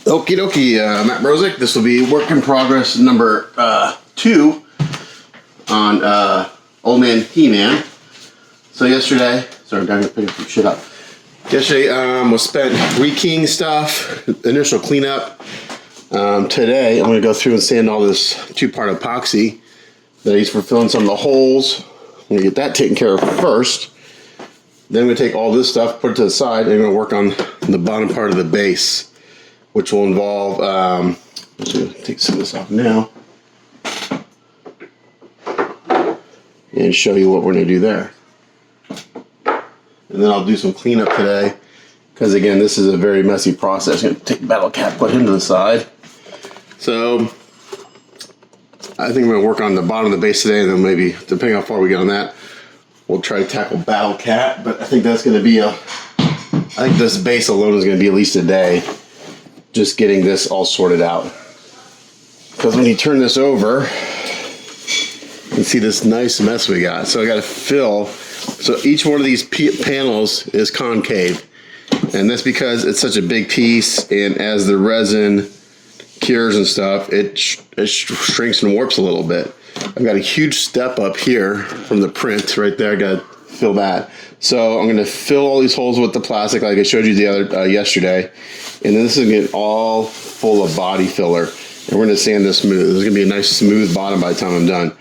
Okie dokie, Matt Brozick. This will be work in progress number 2 on Old Man He-Man. So yesterday, sorry, I'm gonna pick some shit up. Yesterday was spent rekeying stuff, initial cleanup. Today, I'm gonna go through and sand all this 2-part epoxy that I used for filling some of the holes. I'm gonna get that taken care of first. Then I'm gonna take all this stuff, put it to the side, and I'm gonna work on the bottom part of the base, which will involve, I'm just going to take some of this off now and show you what we're going to do there. And then I'll do some cleanup today, because again, this is a very messy process. I'm going to take the battle cap, put him to the side. So I think I'm going to work on the bottom of the base today, and then maybe, depending how far we get on that, we'll try to tackle Battle Cat. But I think that's going to be I think this base alone is going to be at least a day, just getting this all sorted out. Because when you turn this over, you can see this nice mess we got. So I got to fill. So each one of these panels is concave, and that's because it's such a big piece. And as the resin cures and stuff, it shrinks and warps a little bit. I've got a huge step up here from the print right there. I got to fill that. So I'm going to fill all these holes with the plastic, like I showed you the other yesterday. And then this is going to get all full of body filler. And we're going to sand this smooth. There's going to be a nice smooth bottom by the time I'm done.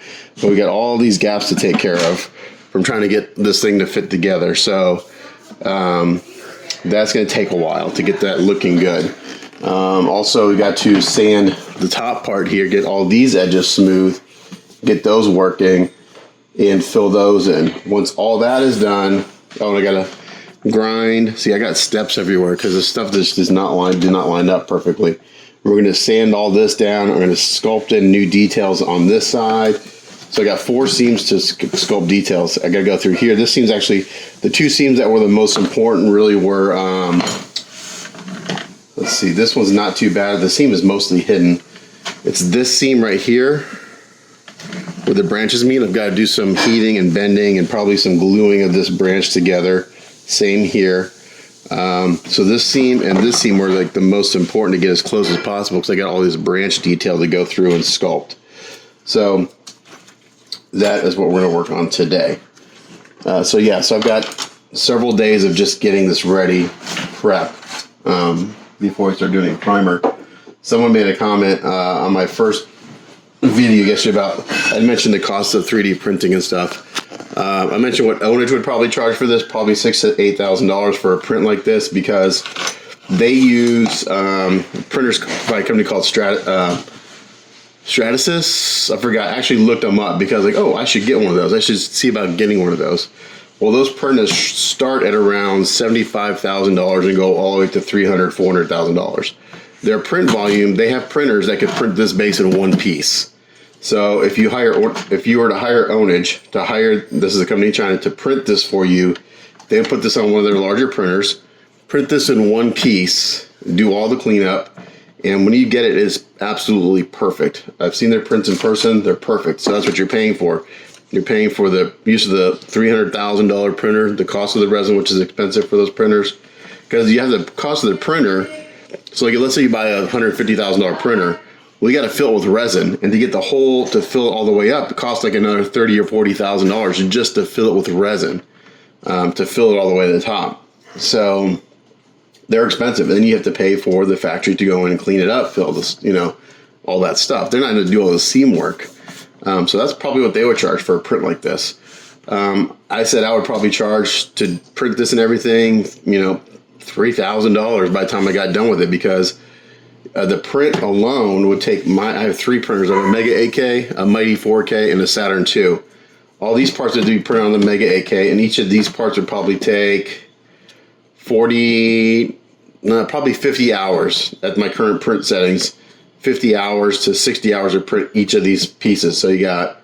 But we got all these gaps to take care of from trying to get this thing to fit together. So that's going to take a while to get that looking good. Also, we got to sand the top part here, get all these edges smooth, get those working, and fill those in. Once all that is done, I got to grind. See, I got steps everywhere because the stuff just did not line up perfectly. We're going to sand all this down. I'm going to sculpt in new details on this side. So I got 4 seams to sculpt details. I got to go through here. This seam's actually, the 2 seams that were the most important really were, let's see, this one's not too bad. The seam is mostly hidden. It's this seam right here where the branches meet. I've got to do some heating and bending and probably some gluing of this branch together. Same here. So this seam and this seam were like the most important to get as close as possible, because I got all this branch detail to go through and sculpt. So that is what we're going to work on today. So I've got several days of just getting this ready, prep, before I start doing a primer. Someone made a comment on my first video yesterday about, I mentioned the cost of 3D printing and stuff. I mentioned what Ownage would probably charge for this, probably $6,000 to $8,000 for a print like this, because they use printers by a company called Stratasys. I forgot. I actually looked them up because I should get one of those. I should see about getting one of those. Well, those printers start at around $75,000 and go all the way to $300,000, $400,000. Their print volume, they have printers that could print this base in one piece. So if you were to hire Ownage to hire, this is a company in China, to print this for you, they would put this on one of their larger printers, print this in one piece, do all the cleanup, and when you get it, it's absolutely perfect. I've seen their prints in person, they're perfect. So that's what you're paying for. You're paying for the use of the $300,000 printer, the cost of the resin, which is expensive for those printers, because you have the cost of the printer. So let's say you buy a $150,000 printer. Well, you got to fill it with resin, and to get the hole to fill it all the way up, it costs like another $30,000 or $40,000 just to fill it with resin, to fill it all the way to the top. So they're expensive. Then you have to pay for the factory to go in and clean it up, fill this, all that stuff. They're not going to do all the seam work. So that's probably what they would charge for a print like this. I said I would probably charge to print this and everything, $3,000 by the time I got done with it, because the print alone would take I have 3 printers. I have a Mega 8K, a Mighty 4K, and a Saturn II. All these parts would be printed on the Mega 8K, and each of these parts would probably take probably 50 hours at my current print settings. 50 hours to 60 hours to print each of these pieces. So you got,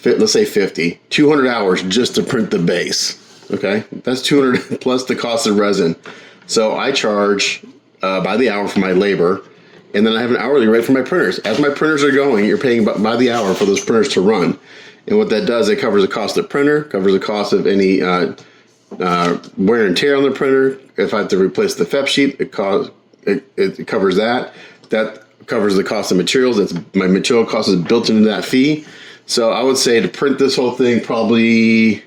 let's say 200 hours just to print the base. Okay, that's 200 plus the cost of resin. So I charge by the hour for my labor, and then I have an hourly rate for my printers. As my printers are going, you're paying by the hour for those printers to run. And what that does, it covers the cost of the printer, covers the cost of any wear and tear on the printer. If I have to replace the FEP sheet, it it covers that. That covers the cost of materials. That's my material cost is built into that fee. So I would say to print this whole thing, probably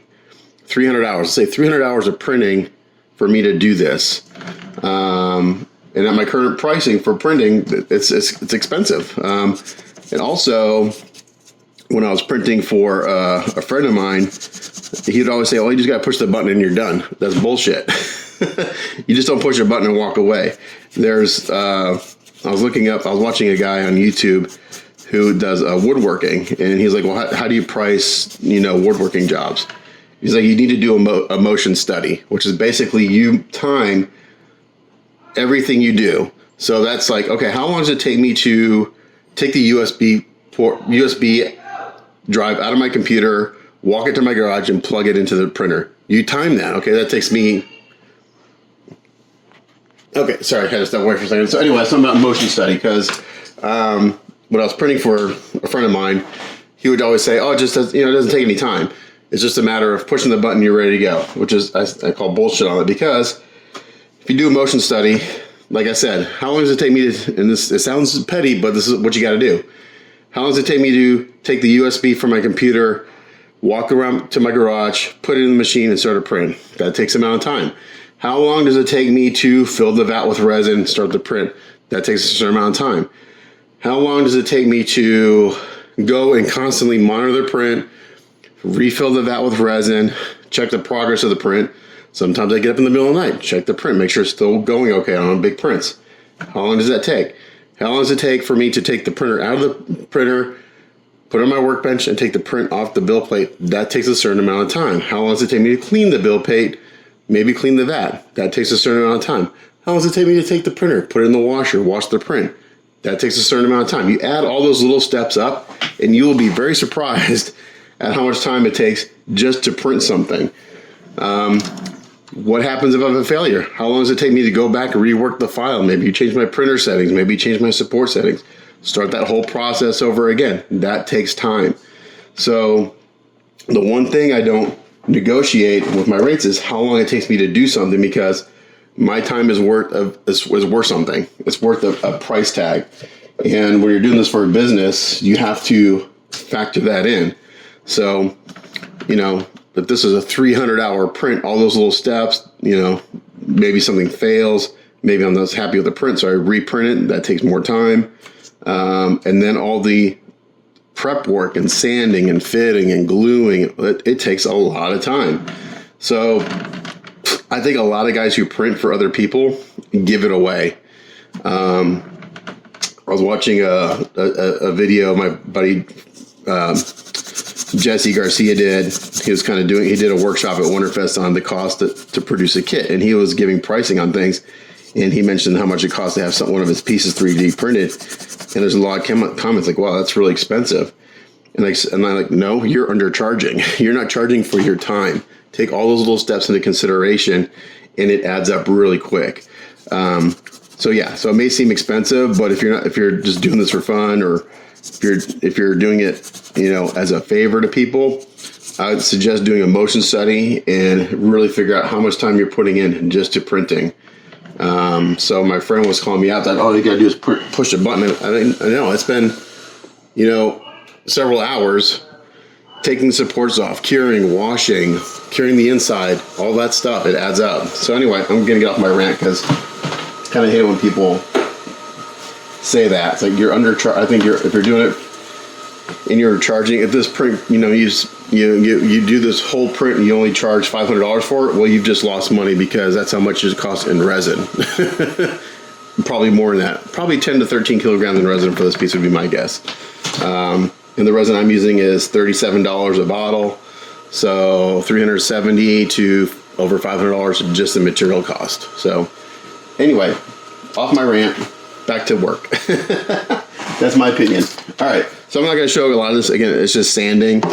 300 hours. Say 300 hours of printing for me to do this. And at my current pricing for printing, it's expensive. And also, when I was printing for a friend of mine, he'd always say, "Oh, you just got to push the button and you're done." That's bullshit. You just don't push a button and walk away. I was watching a guy on YouTube who does woodworking, and he's like, "Well, how do you price, woodworking jobs?" He's like, "You need to do a motion study, which is basically you time everything you do." So that's like, okay, how long does it take me to take the USB drive out of my computer, walk it to my garage, and plug it into the printer? You time that. Okay, that takes me. Okay, sorry, I had to step away for a second. So anyway, something about motion study, because when I was printing for a friend of mine, he would always say, "Oh, it just does, it doesn't take any time. It's just a matter of pushing the button, you're ready to go," which is I call bullshit on it, because if you do a motion study, like I said, how long does it take me to? And it sounds petty, but this is what you got to do. How long does it take me to take the USB from my computer, walk around to my garage, put it in the machine, and start to print? That takes an amount of time. How long does it take me to fill the vat with resin, start the print? That takes a certain amount of time. How long does it take me to go and constantly monitor the print, refill the vat with resin, check the progress of the print? Sometimes I get up in the middle of the night, check the print, make sure it's still going okay on big prints. How long does that take? How long does it take for me to take the printer out of the printer, put it on my workbench, and take the print off the bill plate? That takes a certain amount of time. How long does it take me to clean the bill plate, maybe clean the vat? That takes a certain amount of time. How long does it take me to take the printer, put it in the washer, wash the print? That takes a certain amount of time. You add all those little steps up, and you will be very surprised at how much time it takes just to print something. What happens if I have a failure? How long does it take me to go back and rework the file? Maybe you change my printer settings, maybe you change my support settings. Start that whole process over again. That takes time. So the one thing I don't negotiate with my rates is how long it takes me to do something, because my time is worth something. It's worth a price tag. And when you're doing this for a business, you have to factor that in. So, if this is a 300-hour print, all those little steps, maybe something fails, maybe I'm not happy with the print, so I reprint it. That takes more time. And then all the prep work and sanding and fitting and gluing, it takes a lot of time. So I think a lot of guys who print for other people give it away. I was watching a video my buddy Jesse Garcia did. He did a workshop at Winterfest on the cost to produce a kit, and he was giving pricing on things, and he mentioned how much it costs to have one of his pieces 3D printed, and there's a lot of comments like, "Wow, that's really expensive," and I'm like, "No, you're undercharging. You're not charging for your time. Take all those little steps into consideration, and it adds up really quick." So it may seem expensive, but if you're just doing this for fun, or if you're doing it, as a favor to people, I would suggest doing a motion study and really figure out how much time you're putting in just to printing. So my friend was calling me out that all you gotta do is push a button. I know it's been, several hours taking supports off, curing, washing, curing the inside, all that stuff. It adds up. So anyway, I'm gonna get off my rant, because I kind of hate it when people say that. It's like you're undercharged. I think if you're doing it and you're charging at this print, you do this whole print and you only charge $500 for it. Well, you've just lost money, because that's how much it costs in resin. Probably more than that. Probably 10 to 13 kilograms in resin for this piece would be my guess. And the resin I'm using is $37 a bottle, so $370 to over $500 just the material cost. So anyway, off my rant. Back to work. That's my opinion. All right, so I'm not going to show a lot of this. Again, it's just sanding,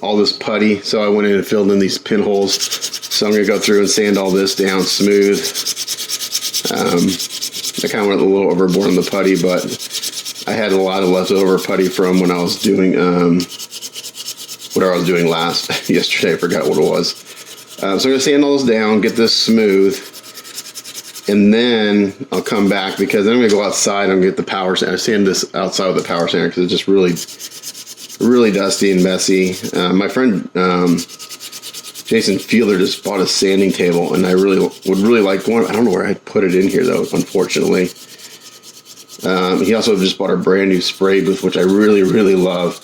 all this putty. So I went in and filled in these pinholes. So I'm going to go through and sand all this down smooth. I kind of went a little overboard on the putty, but I had a lot of leftover putty from when I was doing whatever I was doing yesterday. I forgot what it was. So I'm going to sand all this down, get this smooth. and then I'll come back because then I'm gonna go outside and get the power sander. I sand this outside with the power sander because it's just really dusty and messy. My friend Jason Fielder just bought a sanding table, and I would really like one. I don't know where I put it in here though, unfortunately. He also just bought a brand new spray booth, which I really love,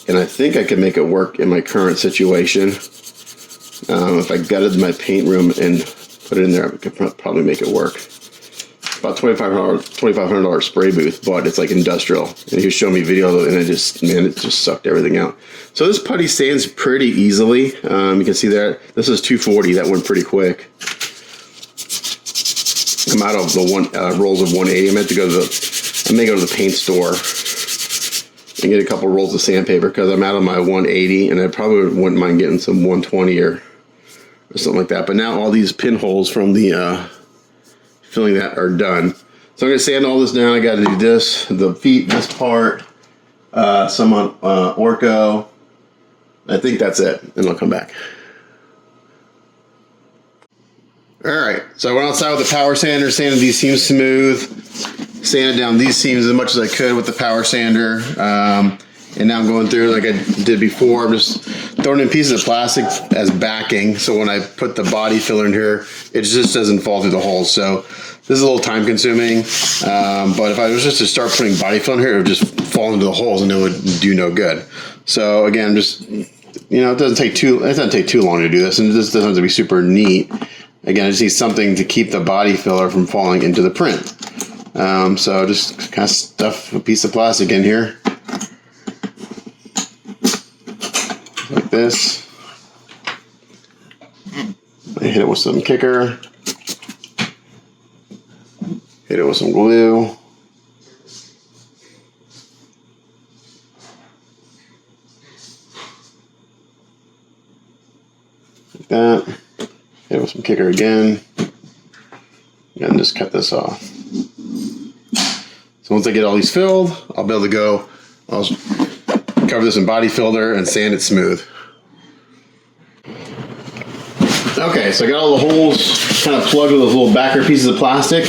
and I think I could make it work in my current situation. If I gutted my paint room and put it in there, I could probably make it work. About $2,500 spray booth, but it's like industrial. And he was showing me video of it, and it just sucked everything out. So this putty sands pretty easily. You can see there, this is 240. That went pretty quick. I'm out of the rolls of 180. I may go to the paint store and get a couple rolls of sandpaper because I'm out of my 180, and I probably wouldn't mind getting some 120 or something like that. But now all these pinholes from the filling that are done. So I'm going to sand all this down. I got to do this, the feet, this part, some on Orco. I think that's it, and I'll come back. All right, so I went outside with the power sander, sanded these seams smooth, sanded down these seams as much as I could with the power sander. And now I'm going through like I did before. I'm just throwing in pieces of plastic as backing, so when I put the body filler in here, it just doesn't fall through the holes. So this is a little time consuming, but if I was just to start putting body filler in here, it would just fall into the holes and it would do no good. So again, just, it doesn't take too long to do this, and this doesn't have to be super neat. Again, I just need something to keep the body filler from falling into the print. So just kind of stuff a piece of plastic in here. Like this. I hit it with some kicker. Hit it with some glue. Like that. Hit it with some kicker again. And just cut this off. So once I get all these filled, I'll be able to go. I'll cover this in body filler and sand it smooth. Okay, so I got all the holes kind of plugged with those little backer pieces of plastic.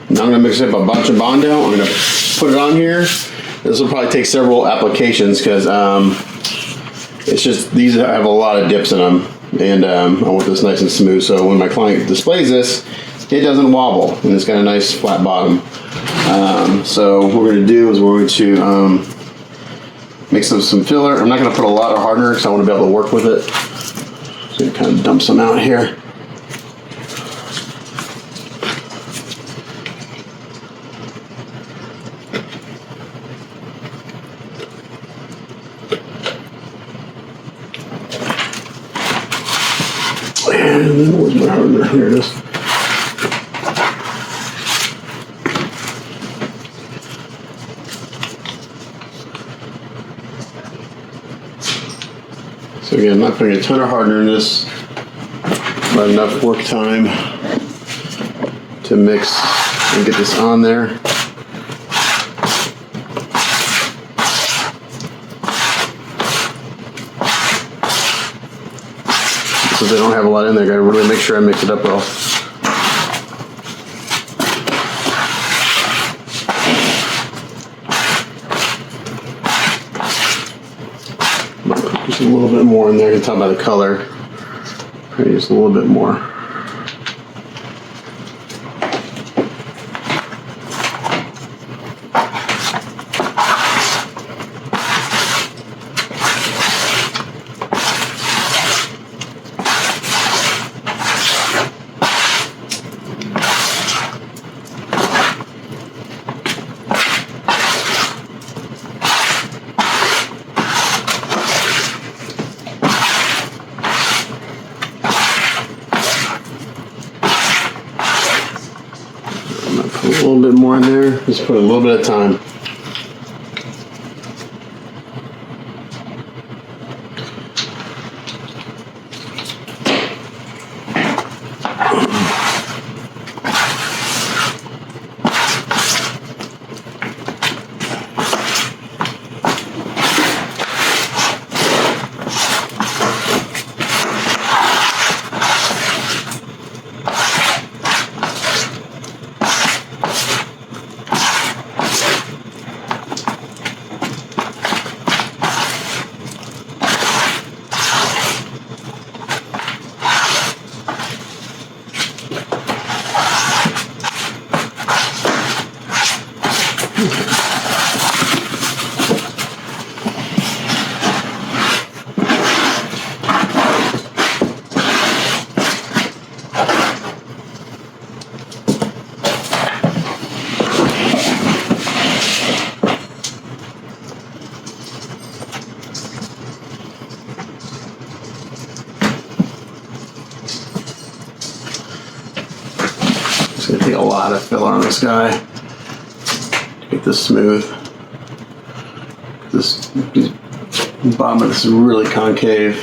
Now I'm going to mix up a bunch of Bondo. I'm going to put it on here. This will probably take several applications because it's just, these have a lot of dips in them. And I want this nice and smooth, so when my client displays this, it doesn't wobble, and it's got a nice flat bottom. So what we're going to do is we're going to mix up some filler. I'm not going to put a lot of hardener because I want to be able to work with it. Just going to kind of dump some out here. And then where's my hardener? Here it is. So again, I'm not putting a ton of hardener in this, but enough work time to mix and get this on there. So they don't have a lot in there, gotta really make sure I mix it up well. Just a little bit more in there. You can tell by the color. Maybe just a little bit more. Put a little bit more in there. Just put a little bit of time. this guy to get this smooth. This bottom of this is really concave.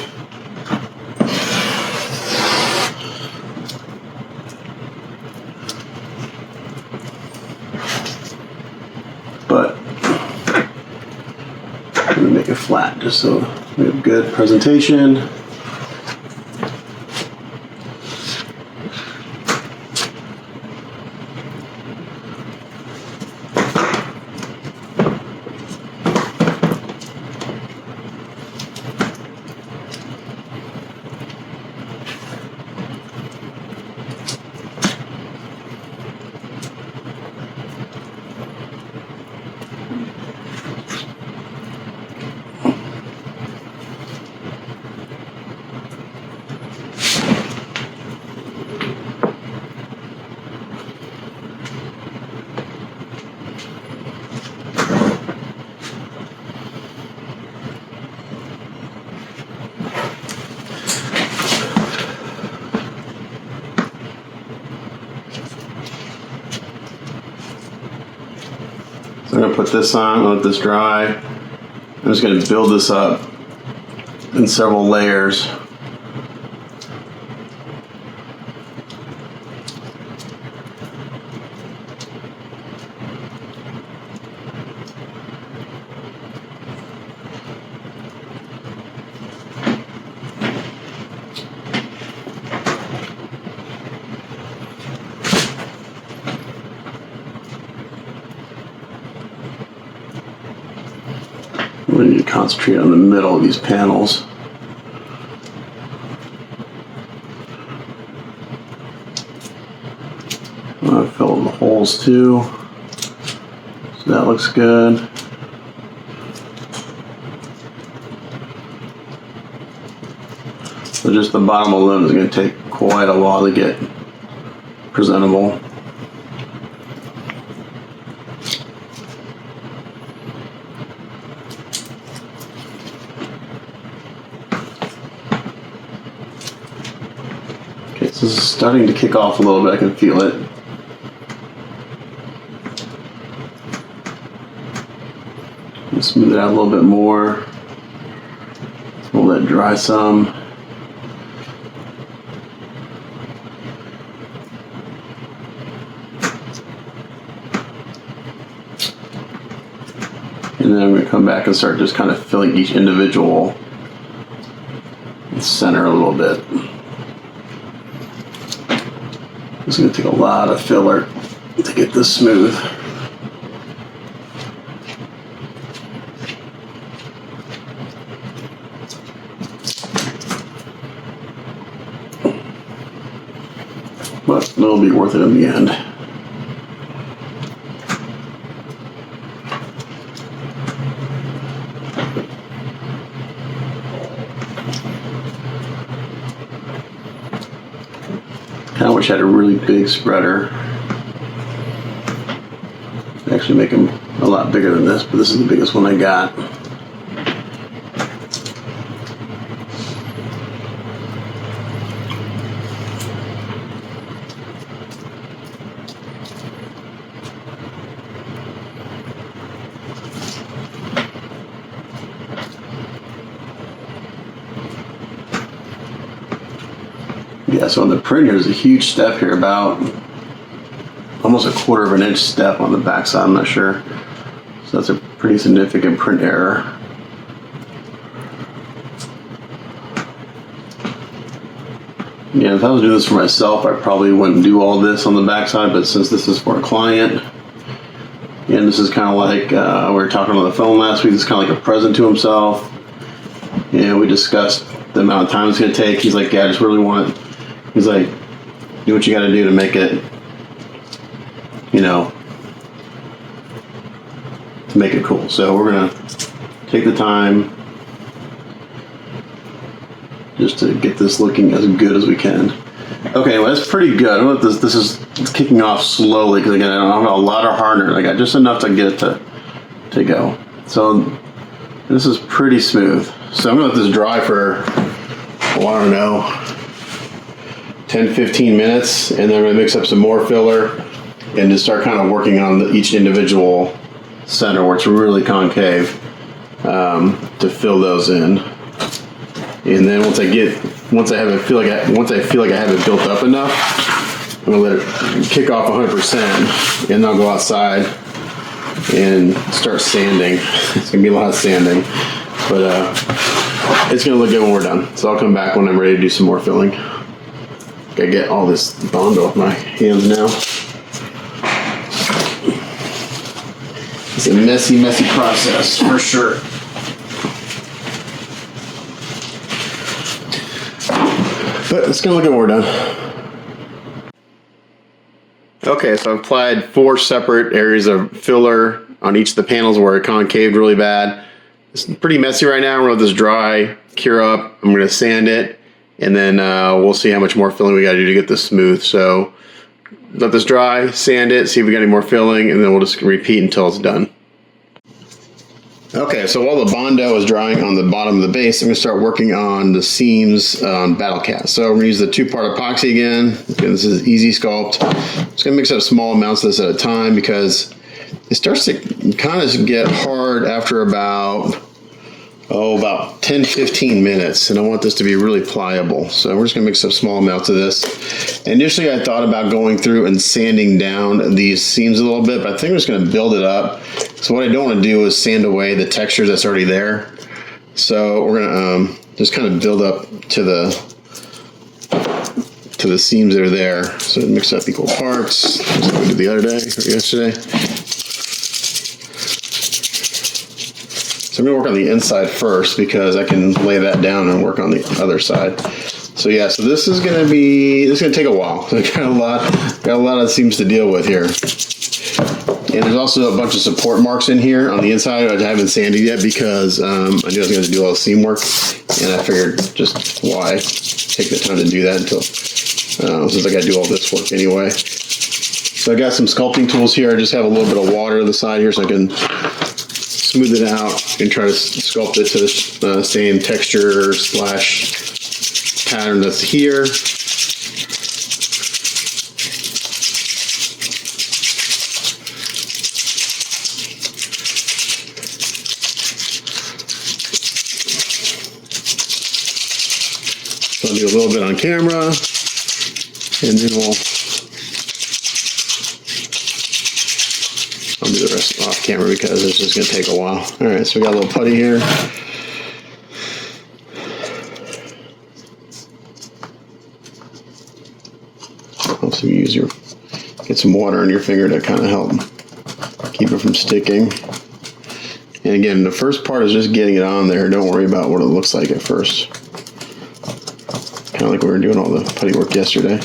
But I'm gonna make it flat just so we have good presentation. So I'm going to put this on, let this dry. I'm just going to build this up in several layers. We need to concentrate on the middle of these panels. I'm going to fill the holes too. So that looks good. So just the bottom alone is going to take quite a while to get presentable. This is starting to kick off a little bit, I can feel it. Smooth it out a little bit more. We'll let it dry some. And then I'm going to come back and start just kind of filling each individual center a little bit. It's going to take a lot of filler to get this smooth. But it'll be worth it in the end. I wish I had a really big spreader. Actually make them a lot bigger than this, but this is the biggest one I got. Yeah, so on the printer there's a huge step here, about almost a 1/4 of an inch step on the back side, I'm not sure. So that's a pretty significant print error. Yeah, if I was doing this for myself, I probably wouldn't do all this on the back side, but since this is for a client, and this is kind of like, we were talking on the phone last week, it's kind of like a present to himself. And we discussed the amount of time it's going to take. He's like, yeah, I just really want it. He's like, do what you got to do to make it, you know, to make it cool. So we're going to take the time just to get this looking as good as we can. Okay, well, that's pretty good. I don't know if this is kicking off slowly, because again, I don't have a lot of hardener. I got just enough to get it to go. So this is pretty smooth. So I'm going to let this dry for, oh, I don't know, 10-15 minutes, and then I'm going to mix up some more filler and just start kind of working on each individual center where it's really concave, to fill those in. And then once I feel like I have it built up enough, I'm gonna let it kick off 100%, and I'll go outside and start sanding. It's gonna be a lot of sanding, but it's gonna look good when we're done. So I'll come back when I'm ready to do some more filling. Gotta get all this Bondo off my hands now. It's a messy, messy process for sure. But it's gonna look good when we're done. Okay, so I've applied 4 separate areas of filler on each of the panels where it concaved really bad. It's pretty messy right now. I'm gonna let this dry, cure up. I'm gonna sand it, and then we'll see how much more filling we gotta do to get this smooth. So let this dry, sand it, see if we got any more filling, and then we'll just repeat until it's done. Okay, so while the Bondo is drying on the bottom of the base, I'm going to start working on the seams on Battle Cat. So I'm going to use the 2-part epoxy again. This is Easy Sculpt. I'm just going to mix up small amounts of this at a time because it starts to kind of get hard after about 10-15 minutes, and I want this to be really pliable. So we're just going to mix up small amounts of this. Initially, I thought about going through and sanding down these seams a little bit, but I think I'm just going to build it up. So what I don't want to do is sand away the texture that's already there. So we're going to just kind of build up to the seams that are there. So mix up equal parts, just like we did the other day or yesterday. So I'm going to work on the inside first because I can lay that down and work on the other side. So yeah, so this is going to take a while. So got a lot of seams to deal with here. And there's also a bunch of support marks in here on the inside I haven't sanded yet because I knew I was going to do all the seam work, and I figured just why take the time to do that until since I got to do all this work anyway. So I got some sculpting tools here. I just have a little bit of water on the side here so I can smooth it out and try to sculpt it to the same texture / pattern that's here. So I'll do a little bit on camera, and then I'll do the rest off camera because it's just going to take a while. All right, so we got a little putty here. Also get some water on your finger to kind of help keep it from sticking. And again, the first part is just getting it on there. Don't worry about what it looks like at first. Kind of like we were doing all the putty work yesterday.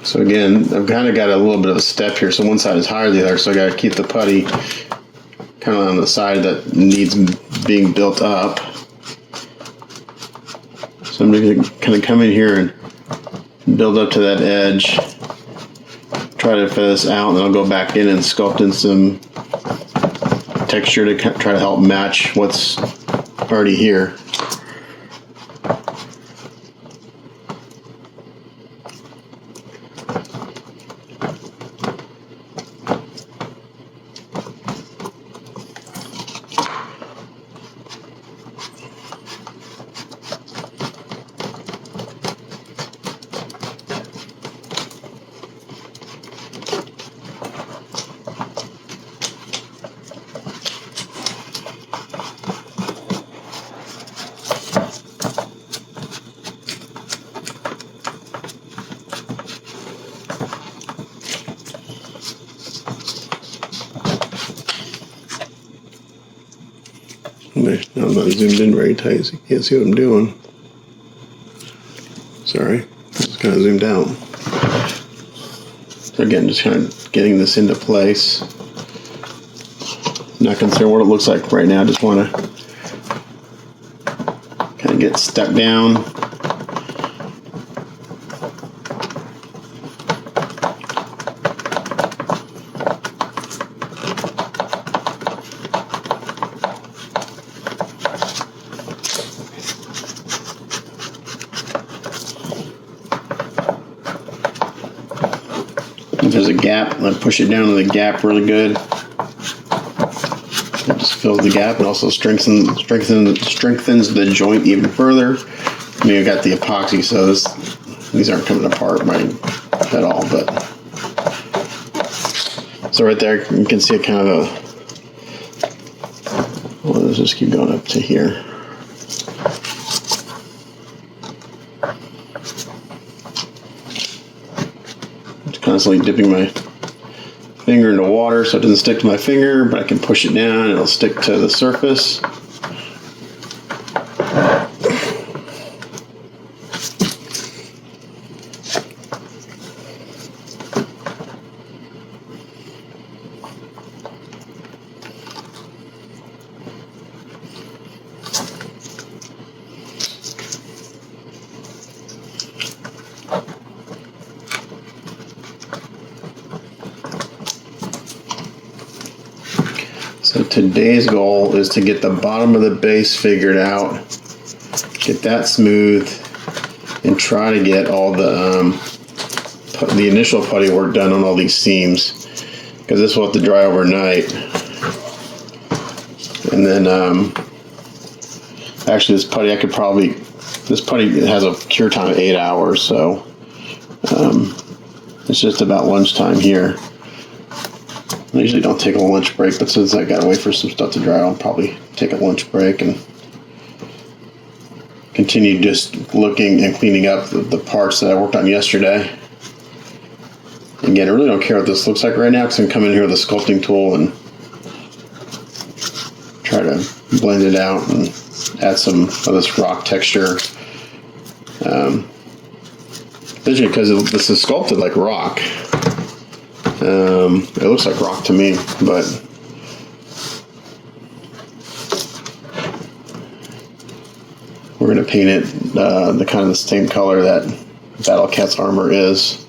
So again, I've kind of got a little bit of a step here. So one side is higher than the other, so I got to keep the putty kind of on the side that needs being built up. So I'm going to kind of come in here and build up to that edge. Try to fill this out, and then I'll go back in and sculpt in some texture to try to help match what's already here. I'm not zoomed in very tight so you can't see what I'm doing. Sorry, it's kind of zoomed out. So again, just kind of getting this into place. Not concerned what it looks like right now. Just want to kind of get stuck down. If there's a gap, I push it down to the gap really good. It just fills the gap and also strengthens the joint even further. I mean, I got the epoxy, so these aren't coming apart at all. But so right there, you can see it kind of well, let's just keep going up to here. Constantly dipping my finger into water so it doesn't stick to my finger, but I can push it down and it'll stick to the surface. So today's goal is to get the bottom of the base figured out, get that smooth, and try to get all the initial putty work done on all these seams, because this will have to dry overnight. And then actually this putty has a cure time of 8 hours, so it's just about lunchtime here. I usually don't take a lunch break, but since I gotta wait for some stuff to dry, I'll probably take a lunch break and continue just looking and cleaning up the parts that I worked on yesterday. Again, I really don't care what this looks like right now, because I can come in here with a sculpting tool and try to blend it out and add some of this rock texture. Especially because this is sculpted like rock. It looks like rock to me, but we're going to paint it the kind of the same color that Battle Cat's armor is,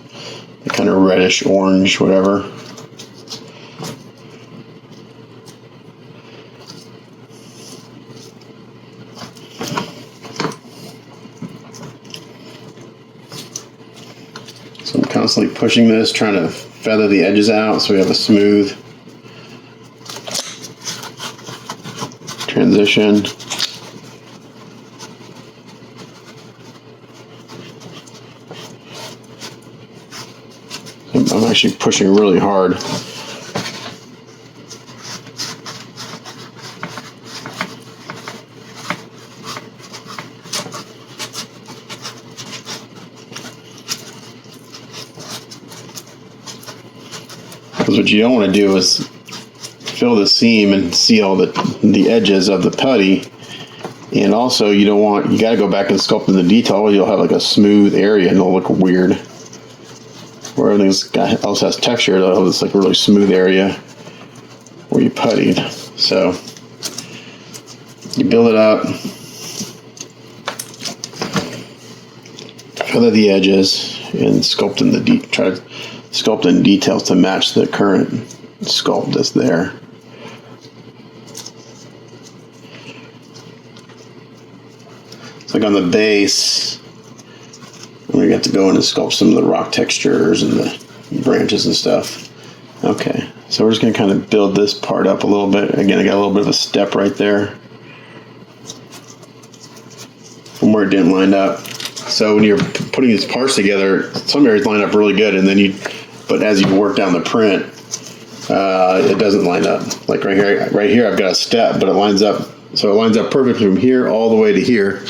the kind of reddish orange, whatever. So I'm constantly pushing this, trying to feather the edges out so we have a smooth transition. I'm actually pushing really hard. Because what you don't want to do is fill the seam and see all the edges of the putty, and also you got to go back and sculpt in the detail, or you'll have like a smooth area and it'll look weird. Where everything else has texture, it'll have this like really smooth area where you puttied. So you build it up, feather the edges, and sculpt in try to sculpt in details to match the current sculpt that's there. It's like on the base, we got to go in and sculpt some of the rock textures and the branches and stuff. Okay, so we're just going to kind of build this part up a little bit. Again, I got a little bit of a step right there from where it didn't line up. So when you're putting these parts together, some areas line up really good, and then but as you work down the print, it doesn't line up. Like right here I've got a step, but it lines up, so it lines up perfectly from here all the way to here.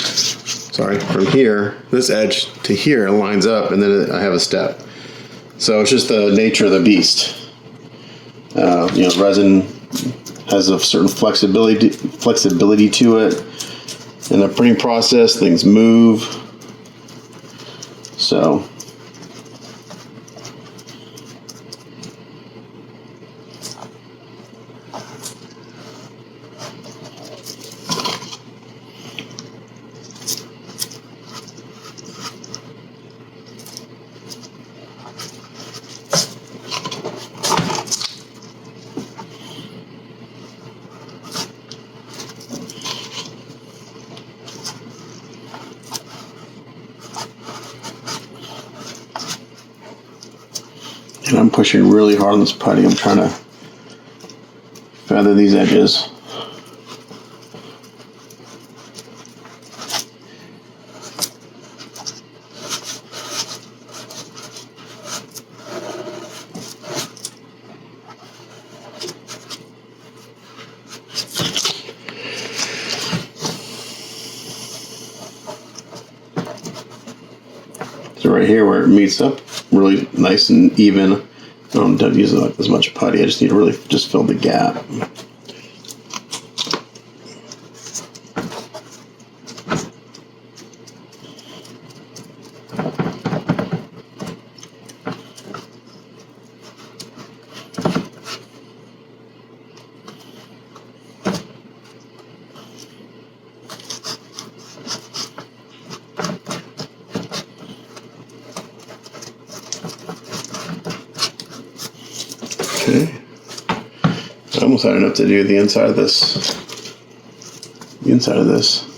Sorry, from here, this edge to here, it lines up, and then I have a step. So it's just the nature of the beast. Resin has a certain flexibility to it. In the printing process, things move. So and I'm pushing really hard on this putty. I'm trying to feather these edges. So right here where it meets up, really nice and even. I don't use like as much putty. I just need to really just fill the gap. Okay. I almost had enough to do the inside of this. The inside of this.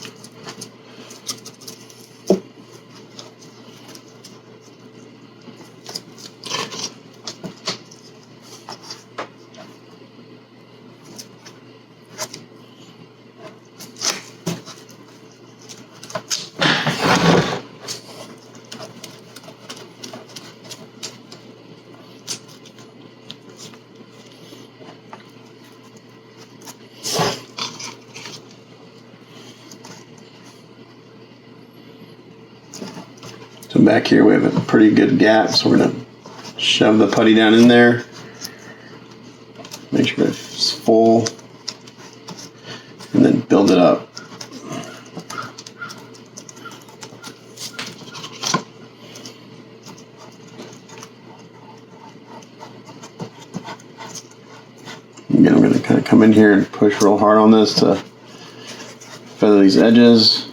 So back here we have a pretty good gap, so we're going to shove the putty down in there. Make sure it's full. And then build it up. Again, I'm going to kind of come in here and push real hard on this to feather these edges.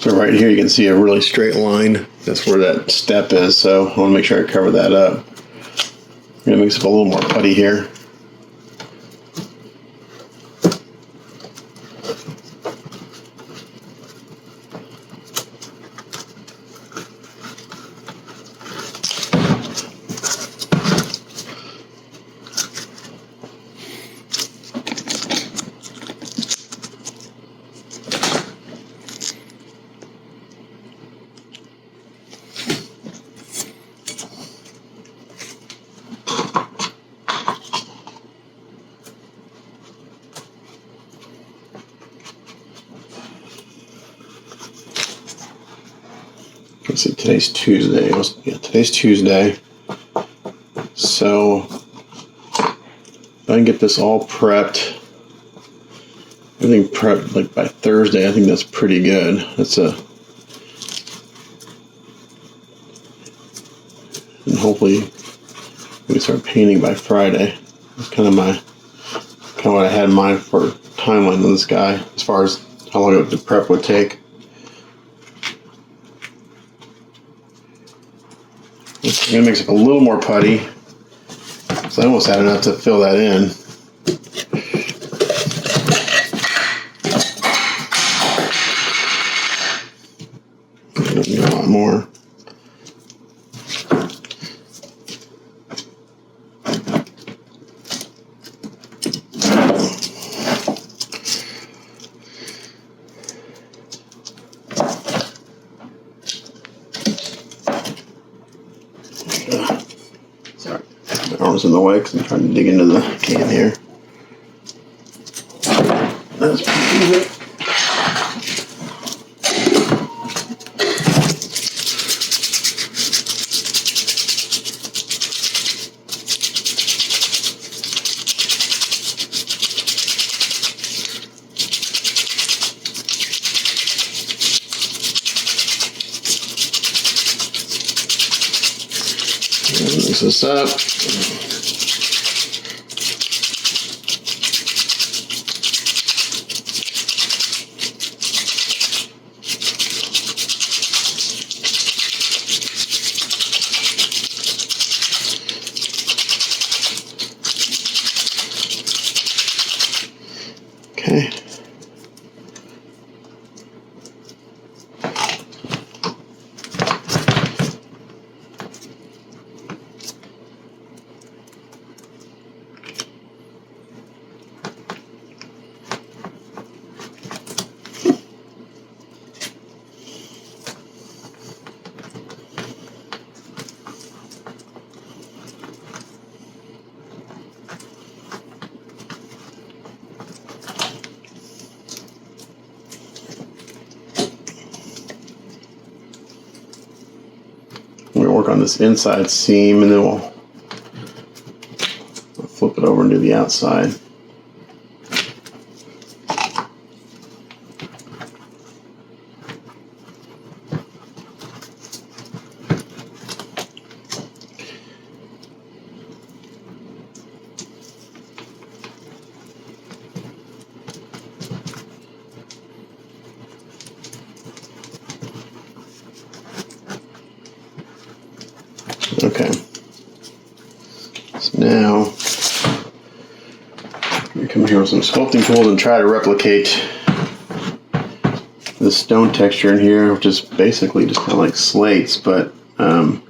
So right here you can see a really straight line. That's where that step is, so I want to make sure I cover that up. I'm going to mix up a little more putty here. Let's see, today's Tuesday. Today's Tuesday. So if I can get this all prepped, everything prepped like by Thursday, I think that's pretty good. And hopefully we can start painting by Friday. That's kind of what I had in mind for timeline on this guy, as far as how long the prep would take. I'm going to mix up a little more putty, because I almost had enough to fill that in. I don't need a lot more. Sorry, my arm's camera's in the way because I'm trying to dig into the can here. That's pretty easy. Mix this up. Okay. We're going to work on this inside seam, and then we'll flip it over and do the outside. Okay, so now we come here with some sculpting tools and try to replicate the stone texture in here, which is basically just kind of like slates, but I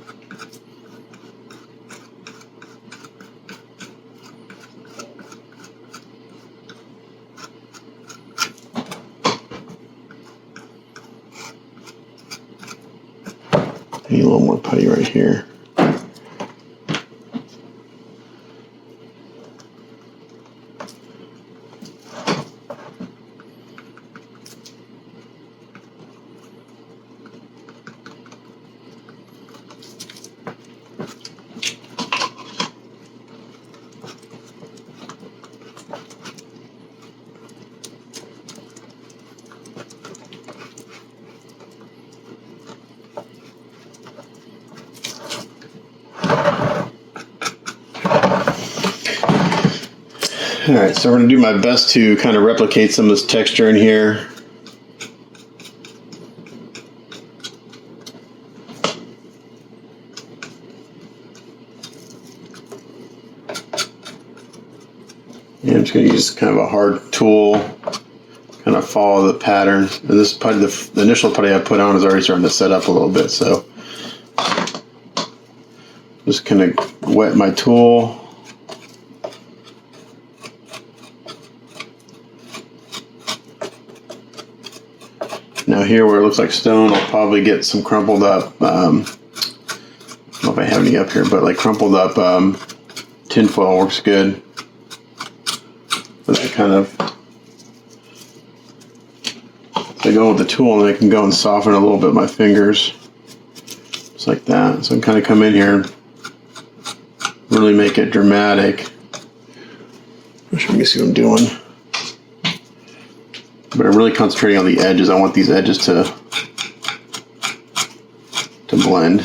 need a little more putty right here. Alright, so we're going to do my best to kind of replicate some of this texture in here. And I'm just going to use kind of a hard tool, kind of follow the pattern. And this putty, the initial putty I put on is already starting to set up a little bit, so just kind of wet my tool. Now here where it looks like stone, I'll probably get some crumpled up, I don't know if I have any up here, but like crumpled up tin foil works good. But that kind of, I go with the tool and I can go and soften a little bit with my fingers, just like that. So I can kind of come in here and really make it dramatic. Let me see what I'm doing. But I'm really concentrating on the edges. I want these edges to blend.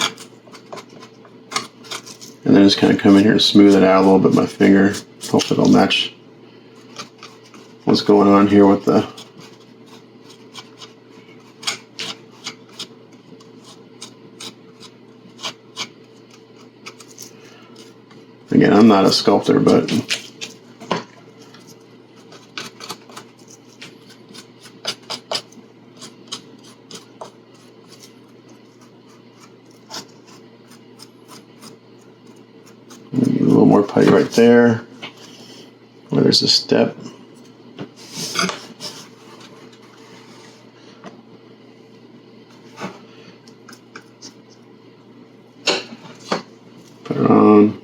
And then just kind of come in here and smooth it out a little bit with my finger. Hopefully it'll match what's going on here with the again, I'm not a sculptor, but maybe a little more putty right there where there's a step. Put it on.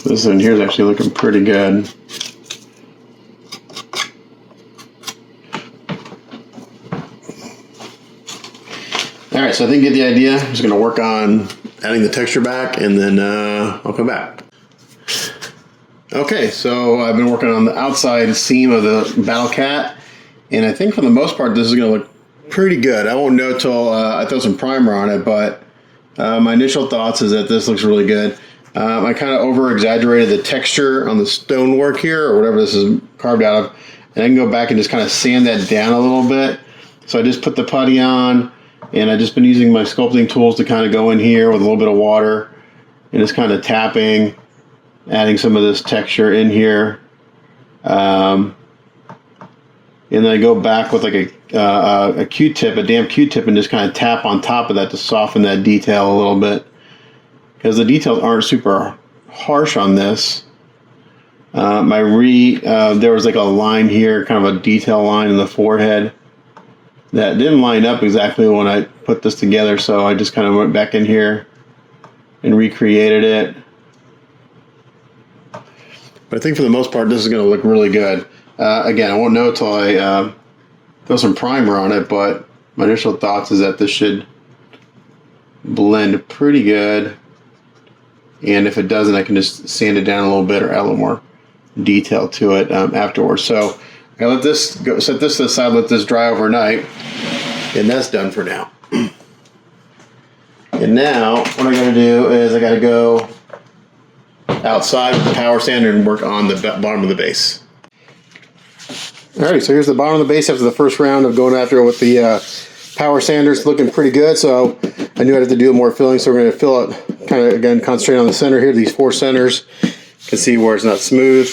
This one here is actually looking pretty good. Alright, so I think you get the idea. I'm just going to work on adding the texture back, and then I'll come back. Okay, so I've been working on the outside seam of the Battle Cat, and I think for the most part this is going to look pretty good. I won't know till I throw some primer on it, but my initial thoughts is that this looks really good. I kind of over-exaggerated the texture on the stonework here, or whatever this is carved out of, and I can go back and just kind of sand that down a little bit. So I just put the putty on, and I've just been using my sculpting tools to kind of go in here with a little bit of water, and just kind of tapping, adding some of this texture in here. And then I go back with like a Q-tip, a damp Q-tip, and just kind of tap on top of that to soften that detail a little bit. Because the details aren't super harsh on this. There was like a line here, kind of a detail line in the forehead that didn't line up exactly when I put this together, so I just kind of went back in here and recreated it. But I think for the most part this is going to look really good. Again, I won't know until I throw some primer on it, but my initial thoughts is that this should blend pretty good. And if it doesn't, I can just sand it down a little bit or add a little more detail to it afterwards. So I let this go, set this to the side, let this dry overnight, and that's done for now. And now what I got to do is I got to go outside with the power sander and work on the bottom of the base. Alright, so here's the bottom of the base after the first round of going after it with the power sander. It's looking pretty good, so I knew I'd have to do more filling, so we're going to fill it, kind of again concentrate on the center here, these 4 centers. You can see where it's not smooth,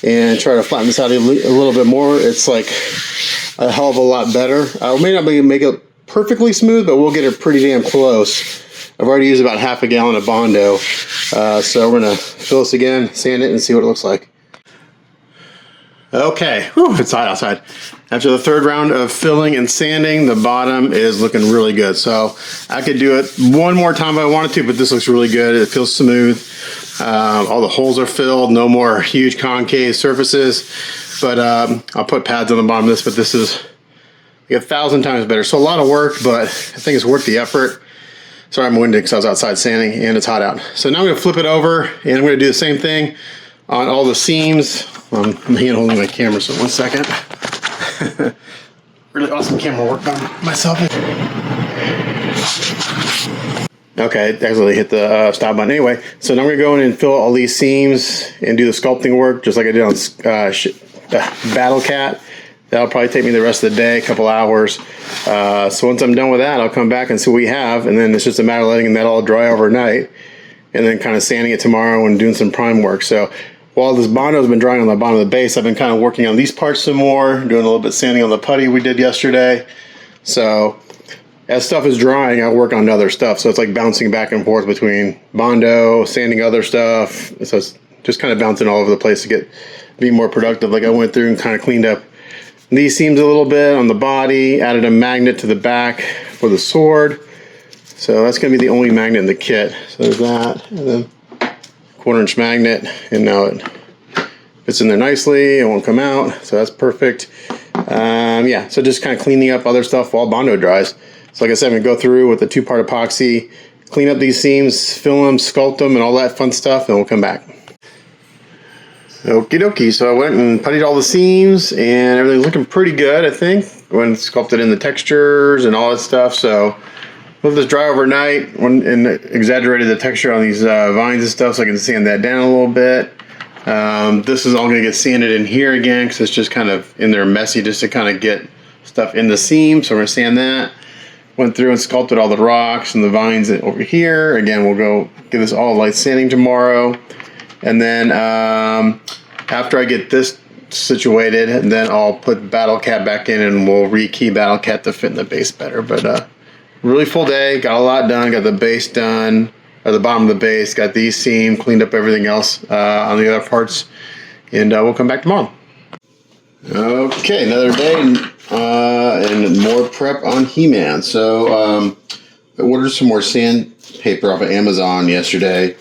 and try to flatten this out a little bit more. It's like a hell of a lot better. I may not be able to make it perfectly smooth, but we'll get it pretty damn close. I've already used about half a gallon of Bondo, so we're going to fill this again, sand it, and see what it looks like. Okay, whew, it's hot outside. After the 3rd round of filling and sanding, the bottom is looking really good. So I could do it one more time if I wanted to, but this looks really good. It feels smooth. All the holes are filled, no more huge concave surfaces. But I'll put pads on the bottom of this, but this is like 1,000 times better. So a lot of work, but I think it's worth the effort. Sorry, I'm winded because I was outside sanding and it's hot out. So now I'm going to flip it over, and I'm going to do the same thing on all the seams. I'm hand holding my camera, so 1 second. Really awesome camera work on myself. Okay, it actually hit the stop button. Anyway, so now we're going to go in and fill all these seams and do the sculpting work just like I did on Battle Cat. That'll probably take me the rest of the day, a couple hours. So once I'm done with that, I'll come back and see what we have, and then it's just a matter of letting that all dry overnight, and then kind of sanding it tomorrow and doing some prime work. So while this Bondo has been drying on the bottom of the base, I've been kind of working on these parts some more, doing a little bit sanding on the putty we did yesterday. So as stuff is drying, I'll work on other stuff. So it's like bouncing back and forth between Bondo, sanding other stuff. So it's just kind of bouncing all over the place to be more productive. Like I went through and kind of cleaned up these seams a little bit on the body, added a magnet to the back for the sword. So that's going to be the only magnet in the kit. So there's that, and then 1/4-inch magnet, and now it fits in there nicely. It won't come out, so that's perfect. Yeah, so just kind of cleaning up other stuff while Bondo dries. So like I said, I'm going to go through with the 2-part epoxy, clean up these seams, fill them, sculpt them, and all that fun stuff, and we'll come back. Okie dokie, so I went and puttied all the seams, and everything's looking pretty good, I think. Went and sculpted in the textures and all that stuff, so let this dry overnight and exaggerated the texture on these vines and stuff so I can sand that down a little bit. This is all going to get sanded in here again because it's just kind of in there messy just to kind of get stuff in the seam. So we're going to sand that. Went through and sculpted all the rocks and the vines over here. Again, we'll go give this all light sanding tomorrow. And then after I get this situated, then I'll put Battle Cat back in and we'll rekey Battle Cat to fit in the base better. But really full day, got a lot done, got the base done, or the bottom of the base, got these seams, cleaned up everything else on the other parts, and we'll come back tomorrow. Okay, another day and more prep on He-Man. So I ordered some more sandpaper off of Amazon yesterday.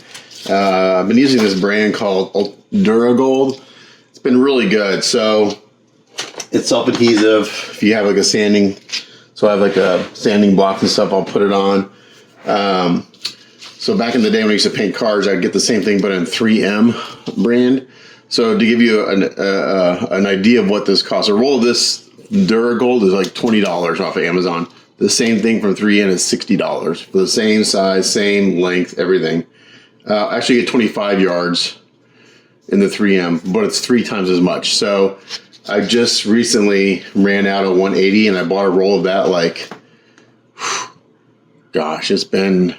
I've been using this brand called Duragold. It's been really good. So it's self-adhesive. If you have like a sanding, so I have like a sanding block and stuff, I'll put it on. So back in the day when I used to paint cars, I'd get the same thing but in 3M brand. So to give you an idea of what this costs, a roll of this Duragold is like $20 off of Amazon. The same thing from 3M is $60 for the same size, same length, everything. Actually, you get 25 yards in the 3M, but it's 3 times as much. So I just recently ran out of 180, and I bought a roll of that. Like, gosh, it's been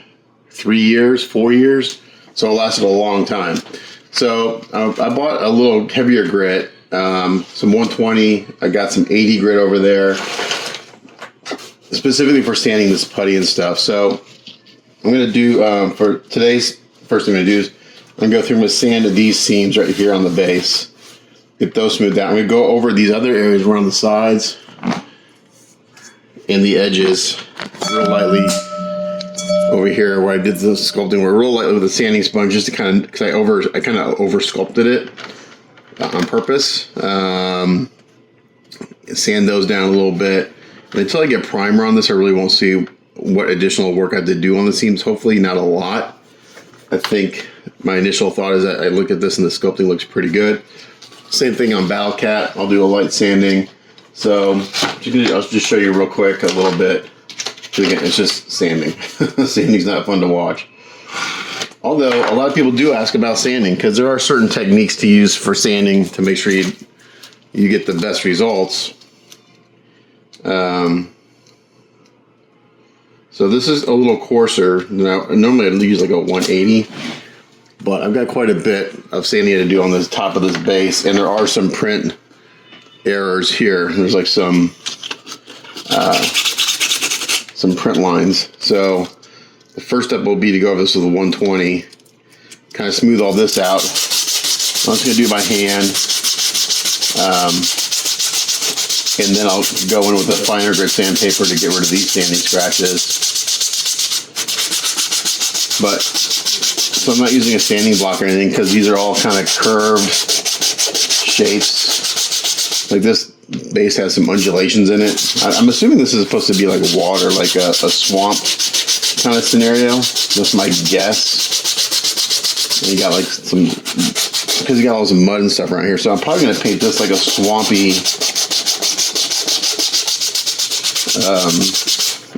3 years, 4 years. So it lasted a long time. So I bought a little heavier grit, some 120. I got some 80 grit over there, specifically for sanding this putty and stuff. So I'm going to do, for today's, first thing I'm going to do is I'm going to go through and sand these seams right here on the base. Get those smoothed out. I'm going to go over these other areas around the sides and the edges real lightly. Over here where I did the sculpting, we're real lightly with a sanding sponge just to kind of, because I kind of over sculpted it on purpose. Sand those down a little bit. And until I get primer on this, I really won't see what additional work I have to do on the seams. Hopefully not a lot. I think my initial thought is that I look at this and the sculpting looks pretty good. Same thing on Battle Cat. I'll do a light sanding. So I'll just show you real quick a little bit. Again, it's just sanding. Sanding's not fun to watch. Although a lot of people do ask about sanding because there are certain techniques to use for sanding to make sure you get the best results. So this is a little coarser. Now, normally I'd use like a 180, but I've got quite a bit of sanding to do on the top of this base, and there are some print errors here. There's like some print lines. So the first step will be to go over this with a 120, kind of smooth all this out. I'm just going to do it by hand, and then I'll go in with a finer grit sandpaper to get rid of these sanding scratches. But so I'm not using a sanding block or anything because these are all kind of curved shapes. Like this base has some undulations in it. I'm assuming this is supposed to be like water, like a swamp kind of scenario. That's my guess. And you got like some, because you got all some mud and stuff around here. So I'm probably going to paint this like a swampy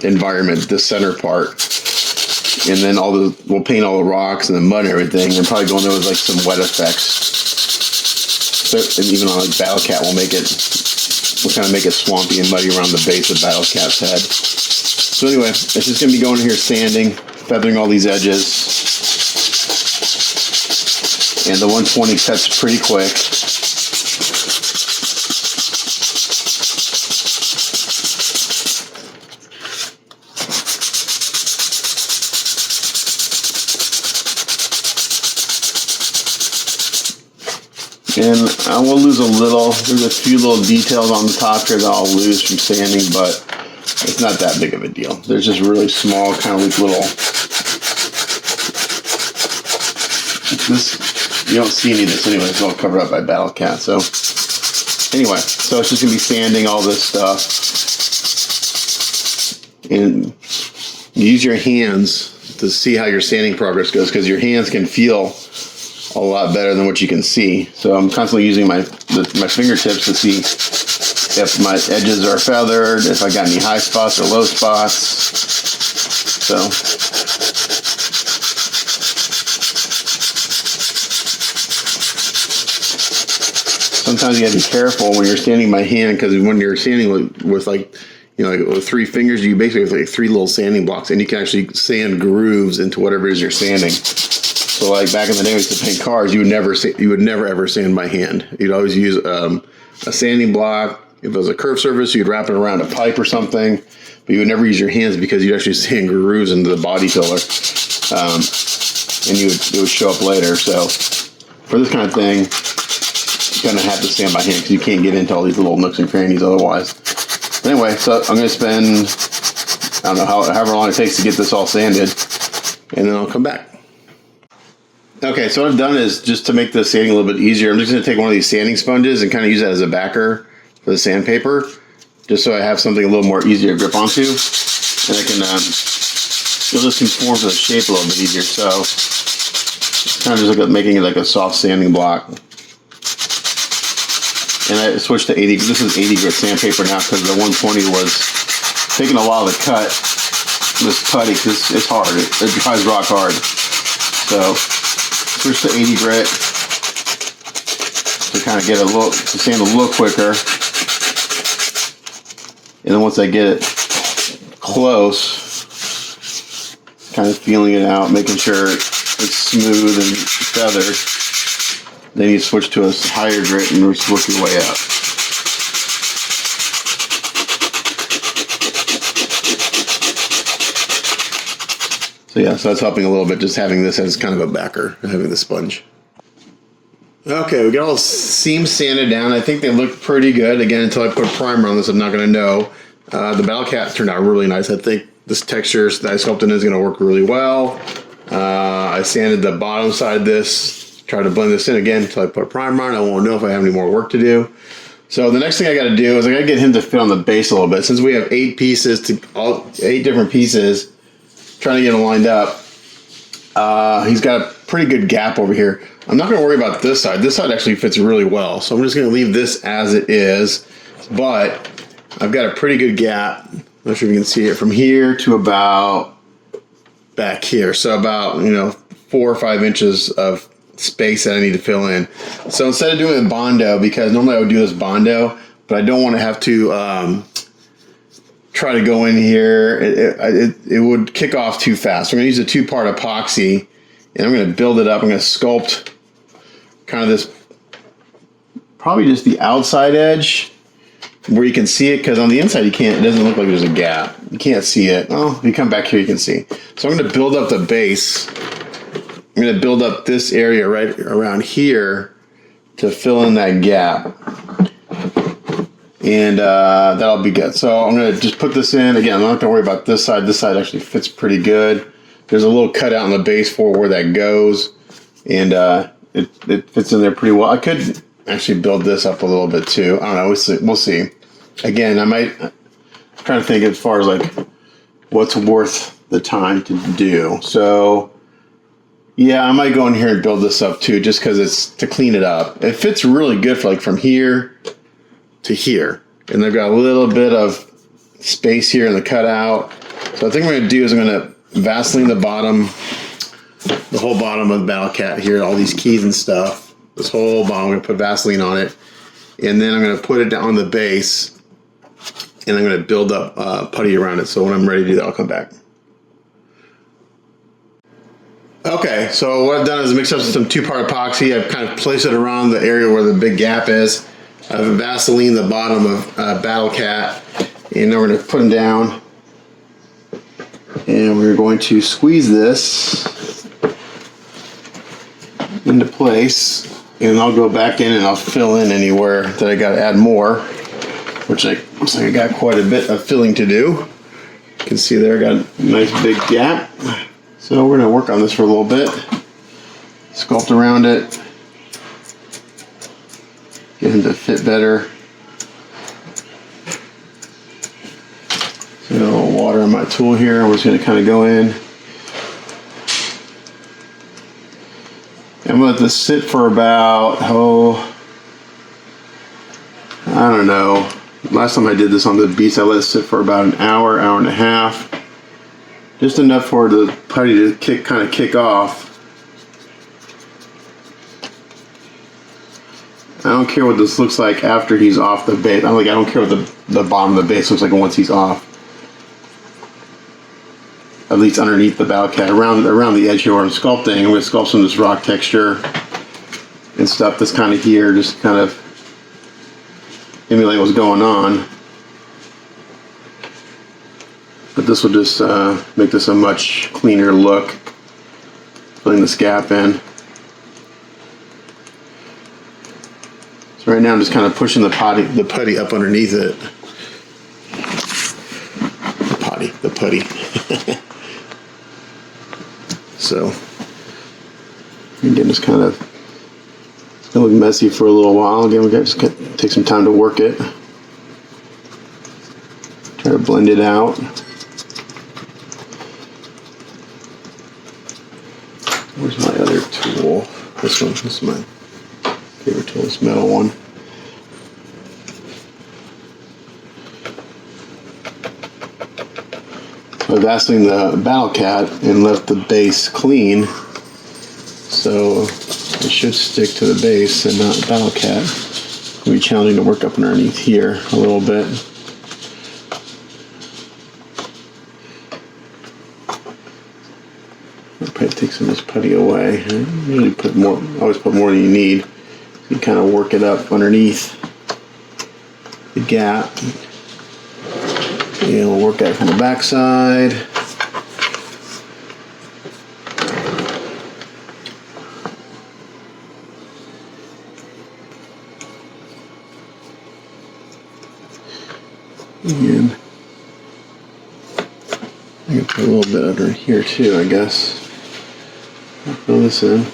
environment, the center part. And then we'll paint all the rocks and the mud and everything, and probably go in there with like some wet effects. So, and even on like Battle Cat, we'll kind of make it swampy and muddy around the base of Battle Cat's head. So anyway, it's just going to be going in here sanding, feathering all these edges. And the 120 cuts pretty quick. And I will lose a little. There's a few little details on the top here that I'll lose from sanding, but it's not that big of a deal. There's just really small, kind of like little. This, you don't see any of this anyway. It's all covered up by Battle Cat. So anyway, so it's just gonna be sanding all this stuff, and use your hands to see how your sanding progress goes, because your hands can feel a lot better than what you can see. So I'm constantly using my fingertips to see if my edges are feathered, if I got any high spots or low spots. So sometimes you gotta be careful when you're sanding by hand, because when you're sanding with like, you know, like with 3 fingers, you basically have like 3 little sanding blocks, and you can actually sand grooves into whatever it is you're sanding. So like back in the day, we used to paint cars. You would never ever sand by hand. You'd always use a sanding block. If it was a curved surface, you'd wrap it around a pipe or something. But you would never use your hands because you'd actually sand grooves into the body filler, and it would show up later. So for this kind of thing, you're gonna have to sand by hand because you can't get into all these little nooks and crannies otherwise. But anyway, so I'm gonna spend, I don't know, however long it takes to get this all sanded, and then I'll come back. Okay, so what I've done is, just to make the sanding a little bit easier, I'm just going to take one of these sanding sponges and kind of use that as a backer for the sandpaper, just so I have something a little more easier to grip onto, and I can it'll just conform to the shape a little bit easier. So it's kind of just like making it like a soft sanding block. And I switched to 80. This is 80 grit sandpaper now because the 120 was taking a while to cut. This putty, because it's hard. It dries rock hard. So switch to 80 grit to kind of get to sand a little quicker. And then once I get it close, kind of feeling it out, making sure it's smooth and feathered. Then you switch to a higher grit and just work your way up. So yeah, so that's helping a little bit, just having this as kind of a backer, having the sponge. Okay, we got all the seams sanded down. I think they look pretty good. Again, until I put primer on this, I'm not going to know. The battle cap turned out really nice. I think this texture that I sculpted is going to work really well. I sanded the bottom side of this. Try to blend this in again until I put a primer on. I won't know if I have any more work to do. So the next thing I got to do is I got to get him to fit on the base a little bit. Since we have 8 different pieces, trying to get them lined up. He's got a pretty good gap over here. I'm not going to worry about this side. This side actually fits really well. So I'm just going to leave this as it is. But I've got a pretty good gap. I'm not sure if you can see it from here to about back here. So about 4 or 5 inches of space that I need to fill in. So instead of doing it Bondo, because normally I would do this Bondo, but I don't want to have to try to go in here. It would kick off too fast. So I'm going to use a 2-part epoxy, and I'm going to build it up. I'm going to sculpt kind of this, probably just the outside edge where you can see it, because on the inside it doesn't look like there's a gap. You can't see it. Oh, if you come back here you can see. So I'm going to build up the base. I'm going to build up this area right around here to fill in that gap. And that'll be good. So I'm going to just put this in. Again, I'm not going to worry about this side. This side actually fits pretty good. There's a little cutout in the base for where that goes. And it fits in there pretty well. I could actually build this up a little bit too. I don't know. We'll see. Again, I'm trying to think as far as like what's worth the time to do. So yeah, I might go in here and build this up too, just because it's to clean it up. It fits really good for like from here to here, and they've got a little bit of space here in the cutout. So I think what I'm going to do is I'm going to Vaseline the whole bottom of the battle cat here, all these keys and stuff. This whole bottom, I'm going to put Vaseline on it, and then I'm going to put it on the base, and I'm going to build up putty around it. So when I'm ready to do that, I'll come back. Okay, so what I've done is mix up some 2-part epoxy. I've kind of placed it around the area where the big gap is. I've Vaseline the bottom of Battle Cat, and then we're going to put them down. And we're going to squeeze this into place, and I'll go back in and I'll fill in anywhere that I got to add more, which looks like I got quite a bit of filling to do. You can see there I got a nice big gap. So we're going to work on this for a little bit, sculpt around it, get him to fit better. So water on my tool here, I'm just going to kind of go in. I'm going to let this sit for about, I don't know. Last time I did this on the beach, I let it sit for about an hour, hour and a half. Just enough for the putty to kind of kick off. I don't care what this looks like after he's off the base. I don't care what the bottom of the base looks like once he's off. At least underneath the battle cat, around the edge here where I'm sculpting. I'm going to sculpt some of this rock texture and stuff that's kind of here, just kind of emulate what's going on. But this will just make this a much cleaner look, filling this gap in. So right now I'm just kind of pushing the putty up underneath it. The putty. So Again, it's kind of gonna look messy for a little while. Again, we got just got to take some time to work it. Try to blend it out. Where's my other tool? This one. This is my favorite tool. This metal one. So I Vaseline the Battle Cat and left the base clean, so it should stick to the base and not the Battle Cat. It'll be challenging to work up underneath here a little bit. I'll probably take some of this putty away. I usually put more. Always put more than you need. You kind of work it up underneath the gap. And we'll work out from the back side. And I can put a little bit under here too, I guess. I'll fill this in.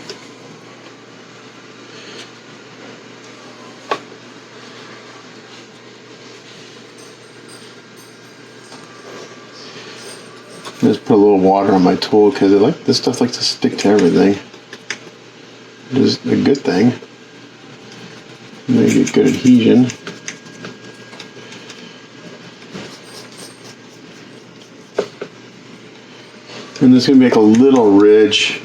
I just put a little water on my tool because this stuff likes to stick to everything. It is a good thing. Maybe good adhesion. And there's going to be like a little ridge.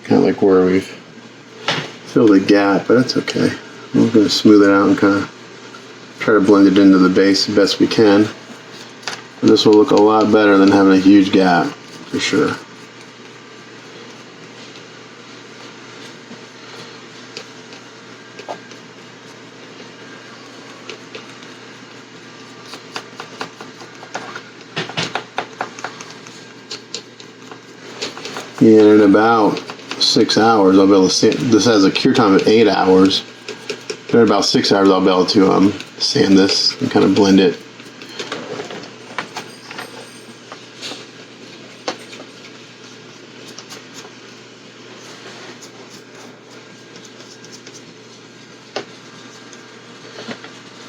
Kind of like where we've filled the gap, but that's okay. We're going to smooth it out and kind of try to blend it into the base the best we can. And this will look a lot better than having a huge gap, for sure. And in about 6 hours, I'll be able to see. This has a cure time of 8 hours. But in about 6 hours, I'll be able to sand this and kind of blend it.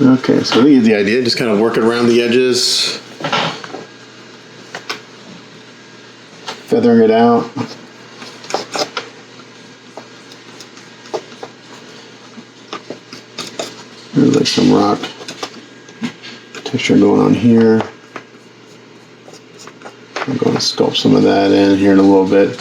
Okay, so we get the idea. Just kind of work it around the edges, feathering it out. There's like some rock texture going on here. I'm going to sculpt some of that in here in a little bit.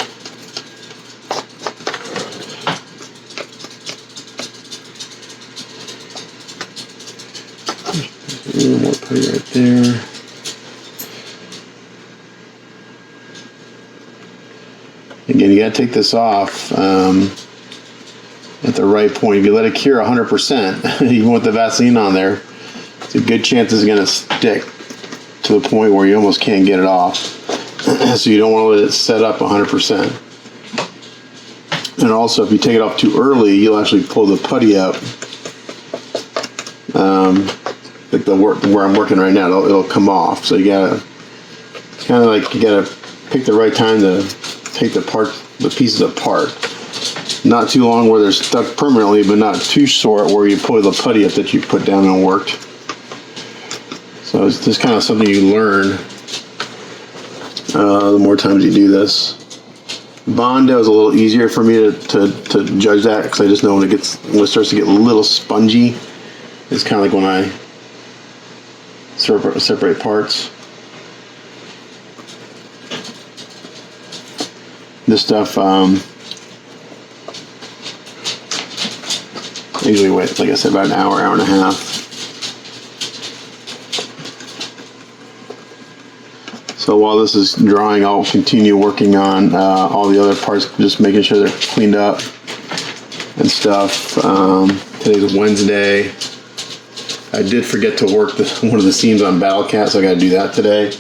A little more putty right there. Again, you got to take this off at the right point. If you let it cure 100%, even with the Vaseline on there, it's a good chance it's going to stick to the point where you almost can't get it off. So you don't want to let it set up 100%. And also, if you take it off too early, you'll actually pull the putty up. Like where I'm working right now, it'll come off. So you gotta, it's kind of like you gotta pick the right time to take the pieces apart. Not too long where they're stuck permanently, but not too short where you pull the putty up that you put down and worked. So it's just kind of something you learn the more times you do this. Bondo is a little easier for me to judge that because I just know when it starts to get a little spongy, it's kind of like when I separate parts. This stuff, I usually wait, like I said, about an hour, hour and a half. So while this is drying, I'll continue working on all the other parts, just making sure they're cleaned up and stuff. Today's Wednesday. I did forget to work one of the seams on Battle Cat, so I got to do that today.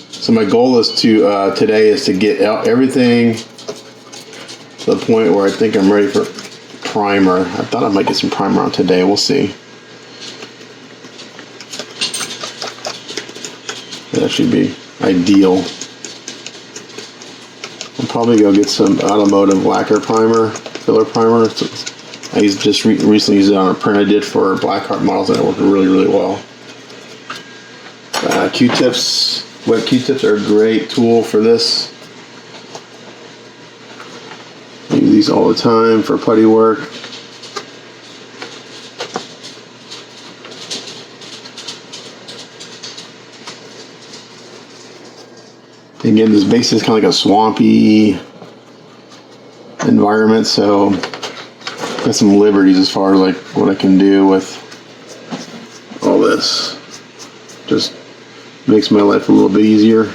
So my goal is to today is to get everything to the point where I think I'm ready for primer. I thought I might get some primer on today. We'll see. That should be ideal. I'll probably go get some automotive lacquer primer, filler primer. I recently used it on a print I did for black heart models, and it worked really, really well. Q-tips, wet Q-tips are a great tool for this. I use these all the time for putty work. Again, this base is kind of like a swampy environment, so I've got some liberties as far as like what I can do with all this. Just makes my life a little bit easier.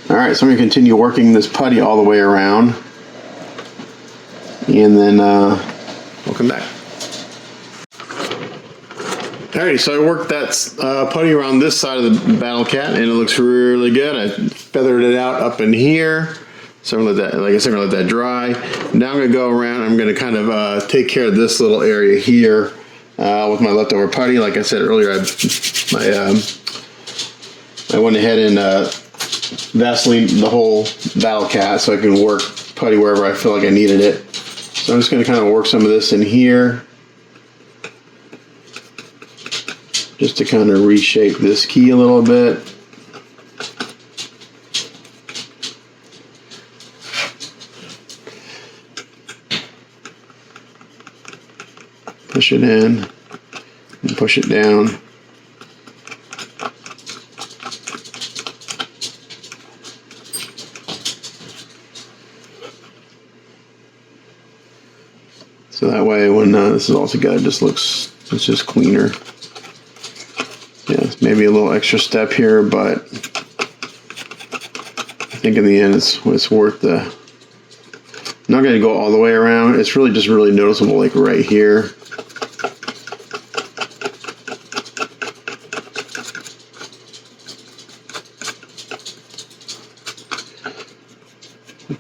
Alright, so I'm going to continue working this putty all the way around, and then we'll come back. Alright, so I worked that putty around this side of the Battle Cat, and it looks really good. I feathered it out up in here, so I'm going to let that, like I said, I'm going to let that dry. Now I'm going to go around, I'm going to kind of take care of this little area here with my leftover putty. Like I said earlier, I went ahead and Vaseline the whole Battle Cat so I can work putty wherever I feel like I needed it. So I'm just going to kind of work some of this in here, just to kind of reshape this key a little bit. Push it in and push it down. So that way when this is all together, it just looks, it's just cleaner. Yeah, maybe a little extra step here, but I think in the end it's worth the. I'm not going to go all the way around. It's really just really noticeable, like right here.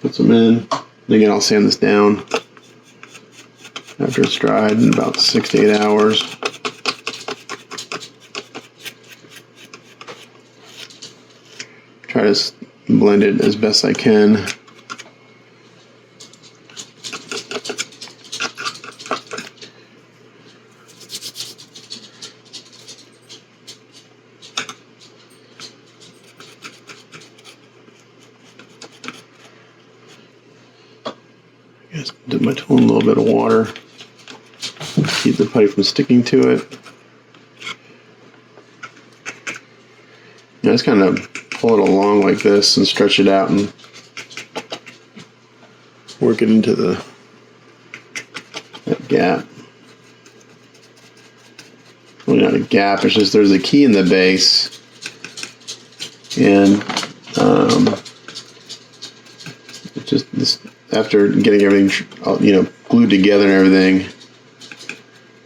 Put some in. And again, I'll sand this down after it's dried in about 6 to 8 hours. Try to blend it as best I can. Just dip my tool in a little bit of water. Keep the putty from sticking to it. Just kind of pull it along like this and stretch it out and work it into that gap. Well, not a gap, it's just there's a key in the base, and it just this, after getting everything glued together and everything.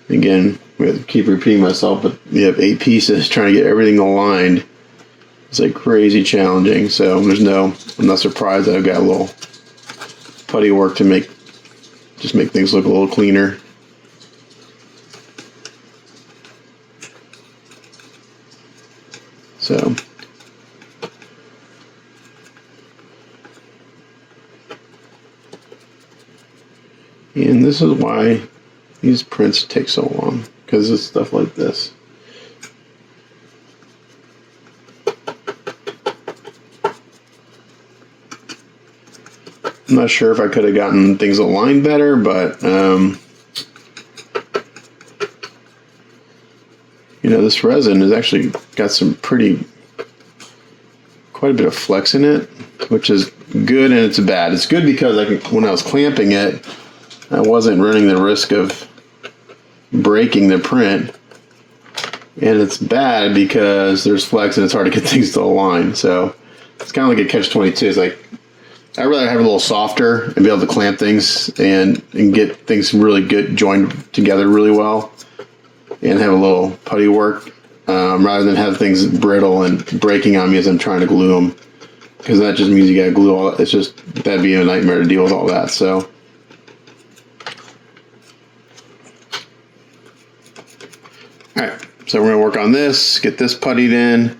Again, we have to keep repeating myself, but we have 8 pieces trying to get everything aligned. It's like crazy challenging, so I'm not surprised that I've got a little putty work to make things look a little cleaner. So and this is why these prints take so long, because it's stuff like this. I'm not sure if I could have gotten things aligned better, but this resin has actually got some quite a bit of flex in it, which is good and it's bad. It's good because when I was clamping it, I wasn't running the risk of breaking the print, and it's bad because there's flex and it's hard to get things to align. So it's kind of like a catch-22. It's like I'd rather have it a little softer and be able to clamp things and get things really good, joined together really well, and have a little putty work rather than have things brittle and breaking on me as I'm trying to glue them, because that just means you got to glue all that. It's just, that'd be a nightmare to deal with all that. So So we're gonna work on this, get this puttied in,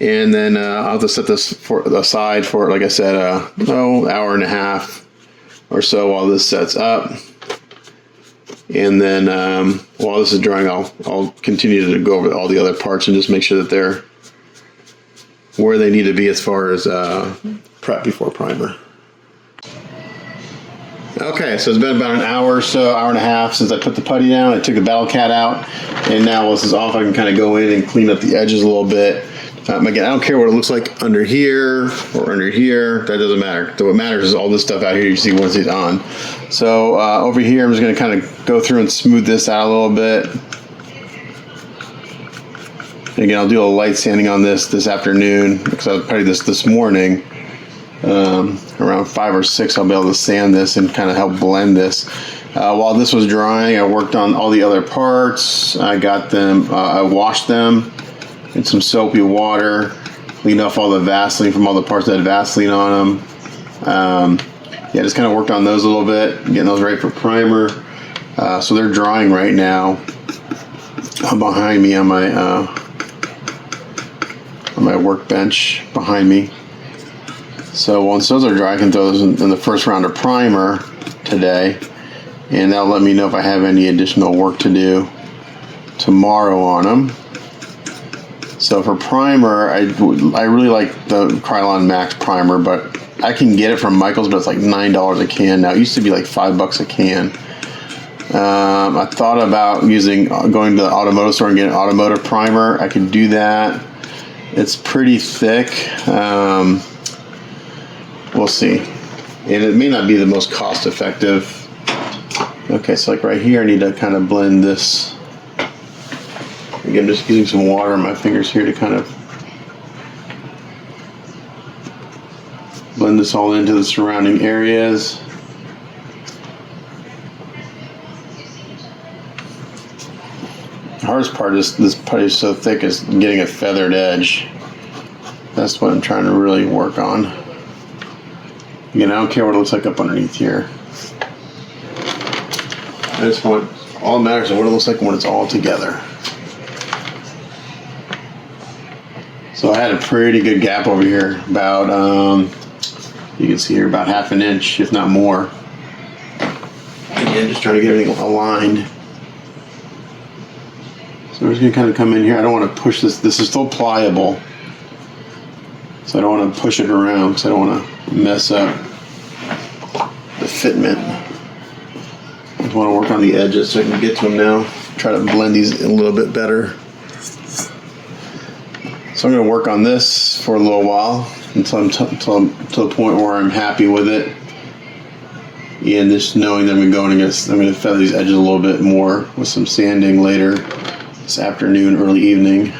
and then I'll have to set this aside for, like I said, hour and a half or so while this sets up. And then while this is drying, I'll continue to go over all the other parts and just make sure that they're where they need to be as far as prep before primer. Okay, so it's been about an hour or so, hour and a half since I put the putty down. I took the Battle Cat out, and now while this is off, I can kind of go in and clean up the edges a little bit. Again, I don't care what it looks like under here or under here. That doesn't matter. What matters is all this stuff out here you see once it's on. So over here, I'm just going to kind of go through and smooth this out a little bit. Again, I'll do a light sanding on this afternoon because I was putty this morning. Around 5 or 6, I'll be able to sand this and kind of help blend this. While this was drying, I worked on all the other parts. I got them, I washed them in some soapy water, cleaned off all the Vaseline from all the parts that had Vaseline on them. Yeah, just kind of worked on those a little bit, getting those ready for primer. So they're drying right now behind me on my workbench behind me. So once those are dry, I can throw those in the first round of primer today, and that'll let me know if I have any additional work to do tomorrow on them. So for primer, I really like the Krylon Max primer, but I can get it from Michael's, but it's like $9 a can now. It used to be like $5 a can. I thought about going to the automotive store and getting an automotive primer. I could do that. It's pretty thick. We'll see. And it may not be the most cost effective. Okay, so like right here, I need to kind of blend this. Again, just using some water on my fingers here to kind of blend this all into the surrounding areas. The hardest part is this putty is so thick is getting a feathered edge. That's what I'm trying to really work on. Again, I don't care what it looks like up underneath here. I just want, all that matters is what it looks like when it's all together. So I had a pretty good gap over here, about, you can see here, about ½ an inch, if not more. Again, just trying to get everything aligned. So we're just gonna kind of come in here. I don't want to push this. This is still pliable, so I don't want to push it around because I don't want to mess up the fitment. I just want to work on the edges so I can get to them now. Try to blend these a little bit better. So I'm going to work on this for a little while until I'm to the point where I'm happy with it. And just knowing that I'm going to feather these edges a little bit more with some sanding later this afternoon, early evening.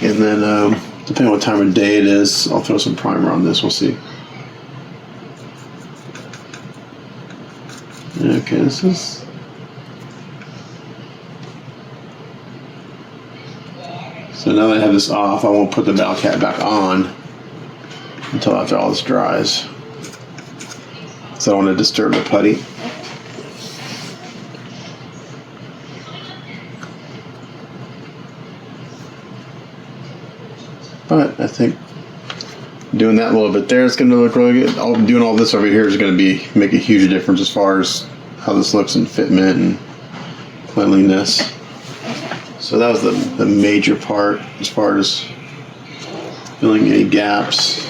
And then, depending on what time of day it is, I'll throw some primer on this. We'll see. Okay, this is... So now that I have this off, I won't put the Battle Cat back on until after all this dries. So I don't want to disturb the putty. But I think doing that a little bit there is going to look really good. Doing all this over here is going to make a huge difference as far as how this looks in fitment and cleanliness. So that was the major part as far as filling any gaps.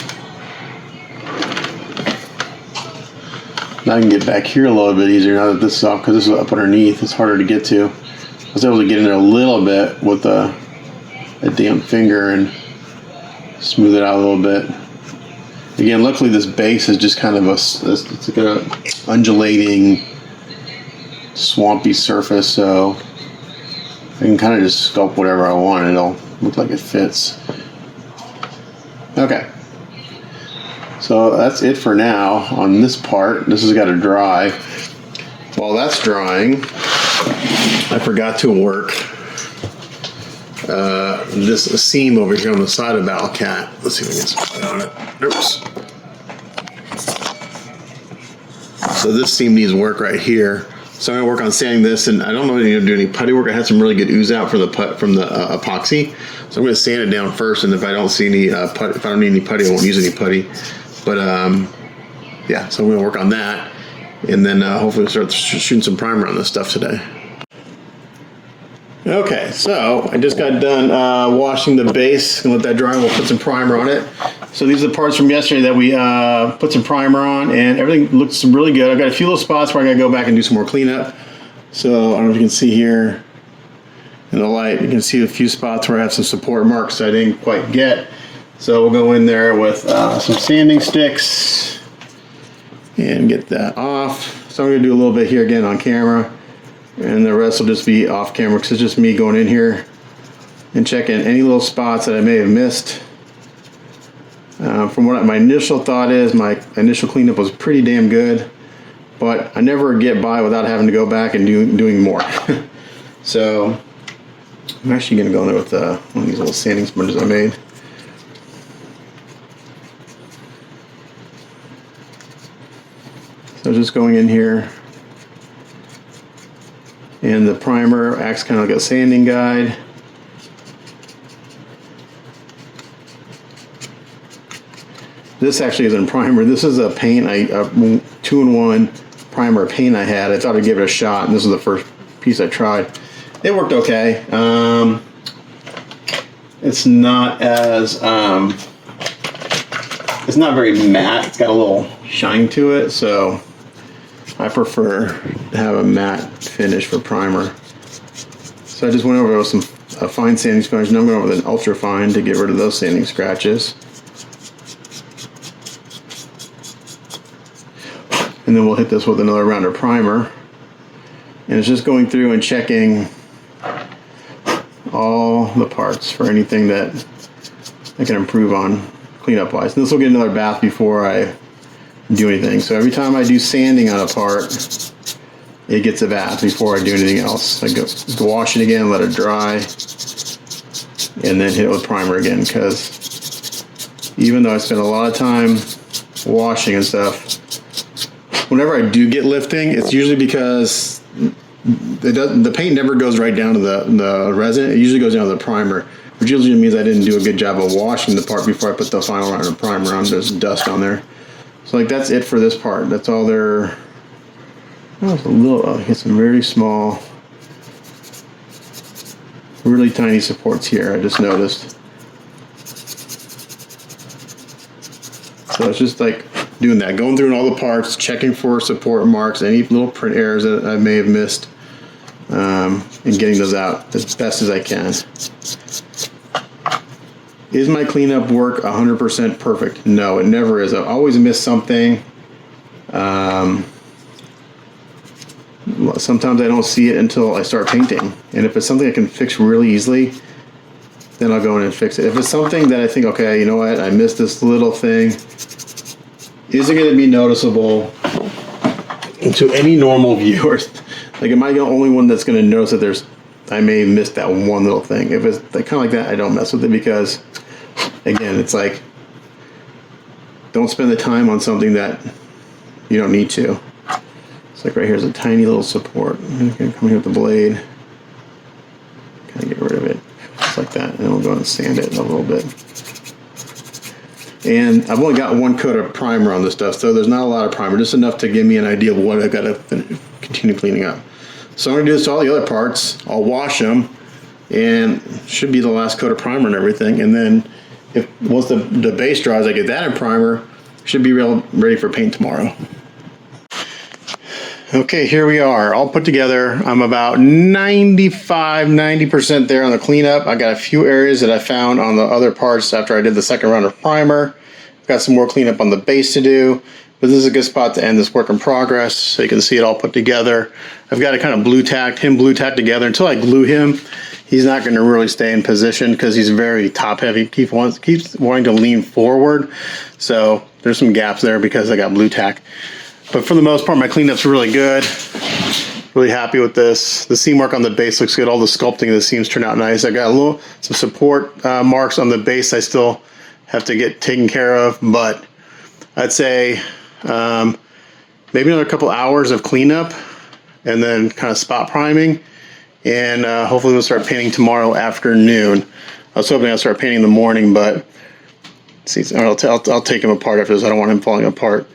Now I can get back here a little bit easier now that this is off, because this is up underneath. It's harder to get to. I was able to get in there a little bit with a damp finger and smooth it out a little bit. Again, luckily this base is just kind of it's like a undulating, swampy surface, so I can kind of just sculpt whatever I want and it'll look like it fits. Okay. So that's it for now on this part. This has got to dry. While that's drying, I forgot to work this seam over here on the side of Battle Cat. Let's see if we can get some light on it. Oops. So this seam needs work right here. So I'm gonna work on sanding this, and I don't know if I'm gonna do any putty work. I had some really good ooze out from the epoxy, so I'm gonna sand it down first. And if I don't see any if I don't need any putty, I won't use any putty. But yeah, so I'm gonna work on that, and then hopefully we'll start shooting some primer on this stuff today. Okay, so I just got done washing the base. Gonna let that dry. We'll put some primer on it. So these are the parts from yesterday that we put some primer on, and everything looks really good. I've got a few little spots where I gotta go back and do some more cleanup. So I don't know if you can see here in the light, you can see a few spots where I have some support marks I didn't quite get. So we'll go in there with some sanding sticks and get that off. So I'm gonna do a little bit here again on camera, and the rest will just be off camera because it's just me going in here and checking any little spots that I may have missed. From what my initial thought is, my initial cleanup was pretty damn good, but I never get by without having to go back and doing more. So I'm actually going to go in there with one of these little sanding sponges I made. So just going in here, and the primer acts kind of like a sanding guide. This actually isn't primer. This is a paint, a 2-in-1 primer paint I had. I thought I'd give it a shot, and this is the first piece I tried. It worked okay. It's not as, it's not very matte. It's got a little shine to it, so I prefer to have a matte finish for primer. So I just went over with a fine sanding sponge, and I'm going over with an ultra fine to get rid of those sanding scratches. And then we'll hit this with another round of primer. And it's just going through and checking all the parts for anything that I can improve on cleanup wise. And this will get another bath before I do anything. So every time I do sanding on a part, it gets a bath before I do anything else. I go wash it again, let it dry, and then hit it with primer again, because even though I spend a lot of time washing and stuff, whenever I do get lifting, it's usually because the paint never goes right down to the resin. It usually goes down to the primer, which usually means I didn't do a good job of washing the part before I put the final round of primer on. There's dust on there. So like that's it for this part. That's all there. Oh, it's a little, hit some very small, really tiny supports here, I just noticed. So it's just like doing that, going through all the parts, checking for support marks, any little print errors that I may have missed, and getting those out as best as I can. Is my cleanup work 100% perfect? No, it never is. I always miss something. Sometimes I don't see it until I start painting. And if it's something I can fix really easily, then I'll go in and fix it. If it's something that I think, okay, you know what, I missed this little thing, is it going to be noticeable to any normal viewer? Like, am I the only one that's going to notice that I may have missed that one little thing? If it's kind of like that, I don't mess with it, because, again, it's like, don't spend the time on something that you don't need to. It's like right here's a tiny little support. I'm going to come here with the blade, kind of get rid of it, just like that, and then we'll go and sand it a little bit. And I've only got one coat of primer on this stuff, so there's not a lot of primer, just enough to give me an idea of what I've got to continue cleaning up. So I'm going to do this to all the other parts. I'll wash them, and should be the last coat of primer and everything. And then once the base dries, I get that in primer, should be ready for paint tomorrow. Okay, here we are, all put together. I'm about 90% there on the cleanup. I got a few areas that I found on the other parts after I did the second round of primer. Got some more cleanup on the base to do, but this is a good spot to end this work in progress, so you can see it all put together. I've got to kind of blue tack together. Until I glue him, he's not going to really stay in position because he's very top heavy. Keeps wanting to lean forward, so there's some gaps there because I got blue tack. But for the most part, my cleanup's really good. Really happy with this. The seam work on the base looks good. All the sculpting of the seams turned out nice. I got some support marks on the base I still have to get taken care of, but I'd say maybe another couple hours of cleanup and then kind of spot priming, and hopefully we'll start painting tomorrow afternoon. I was hoping I'd start painting in the morning, but see, I'll take him apart after this. I don't want him falling apart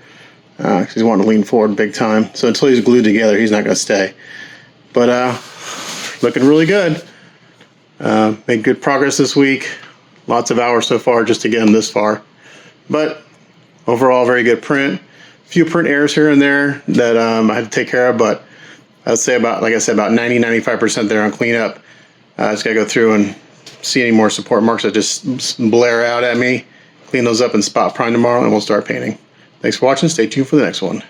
because he's wanting to lean forward big time. So until he's glued together, he's not going to stay. But looking really good. Made good progress this week. Lots of hours so far just to get him this far. But overall, very good print. A few print errors here and there that I had to take care of, but I'd say about, like I said, about 90-95% there on cleanup. I just got to go through and see any more support marks that just blare out at me. Clean those up and spot prime tomorrow, and we'll start painting. Thanks for watching. Stay tuned for the next one.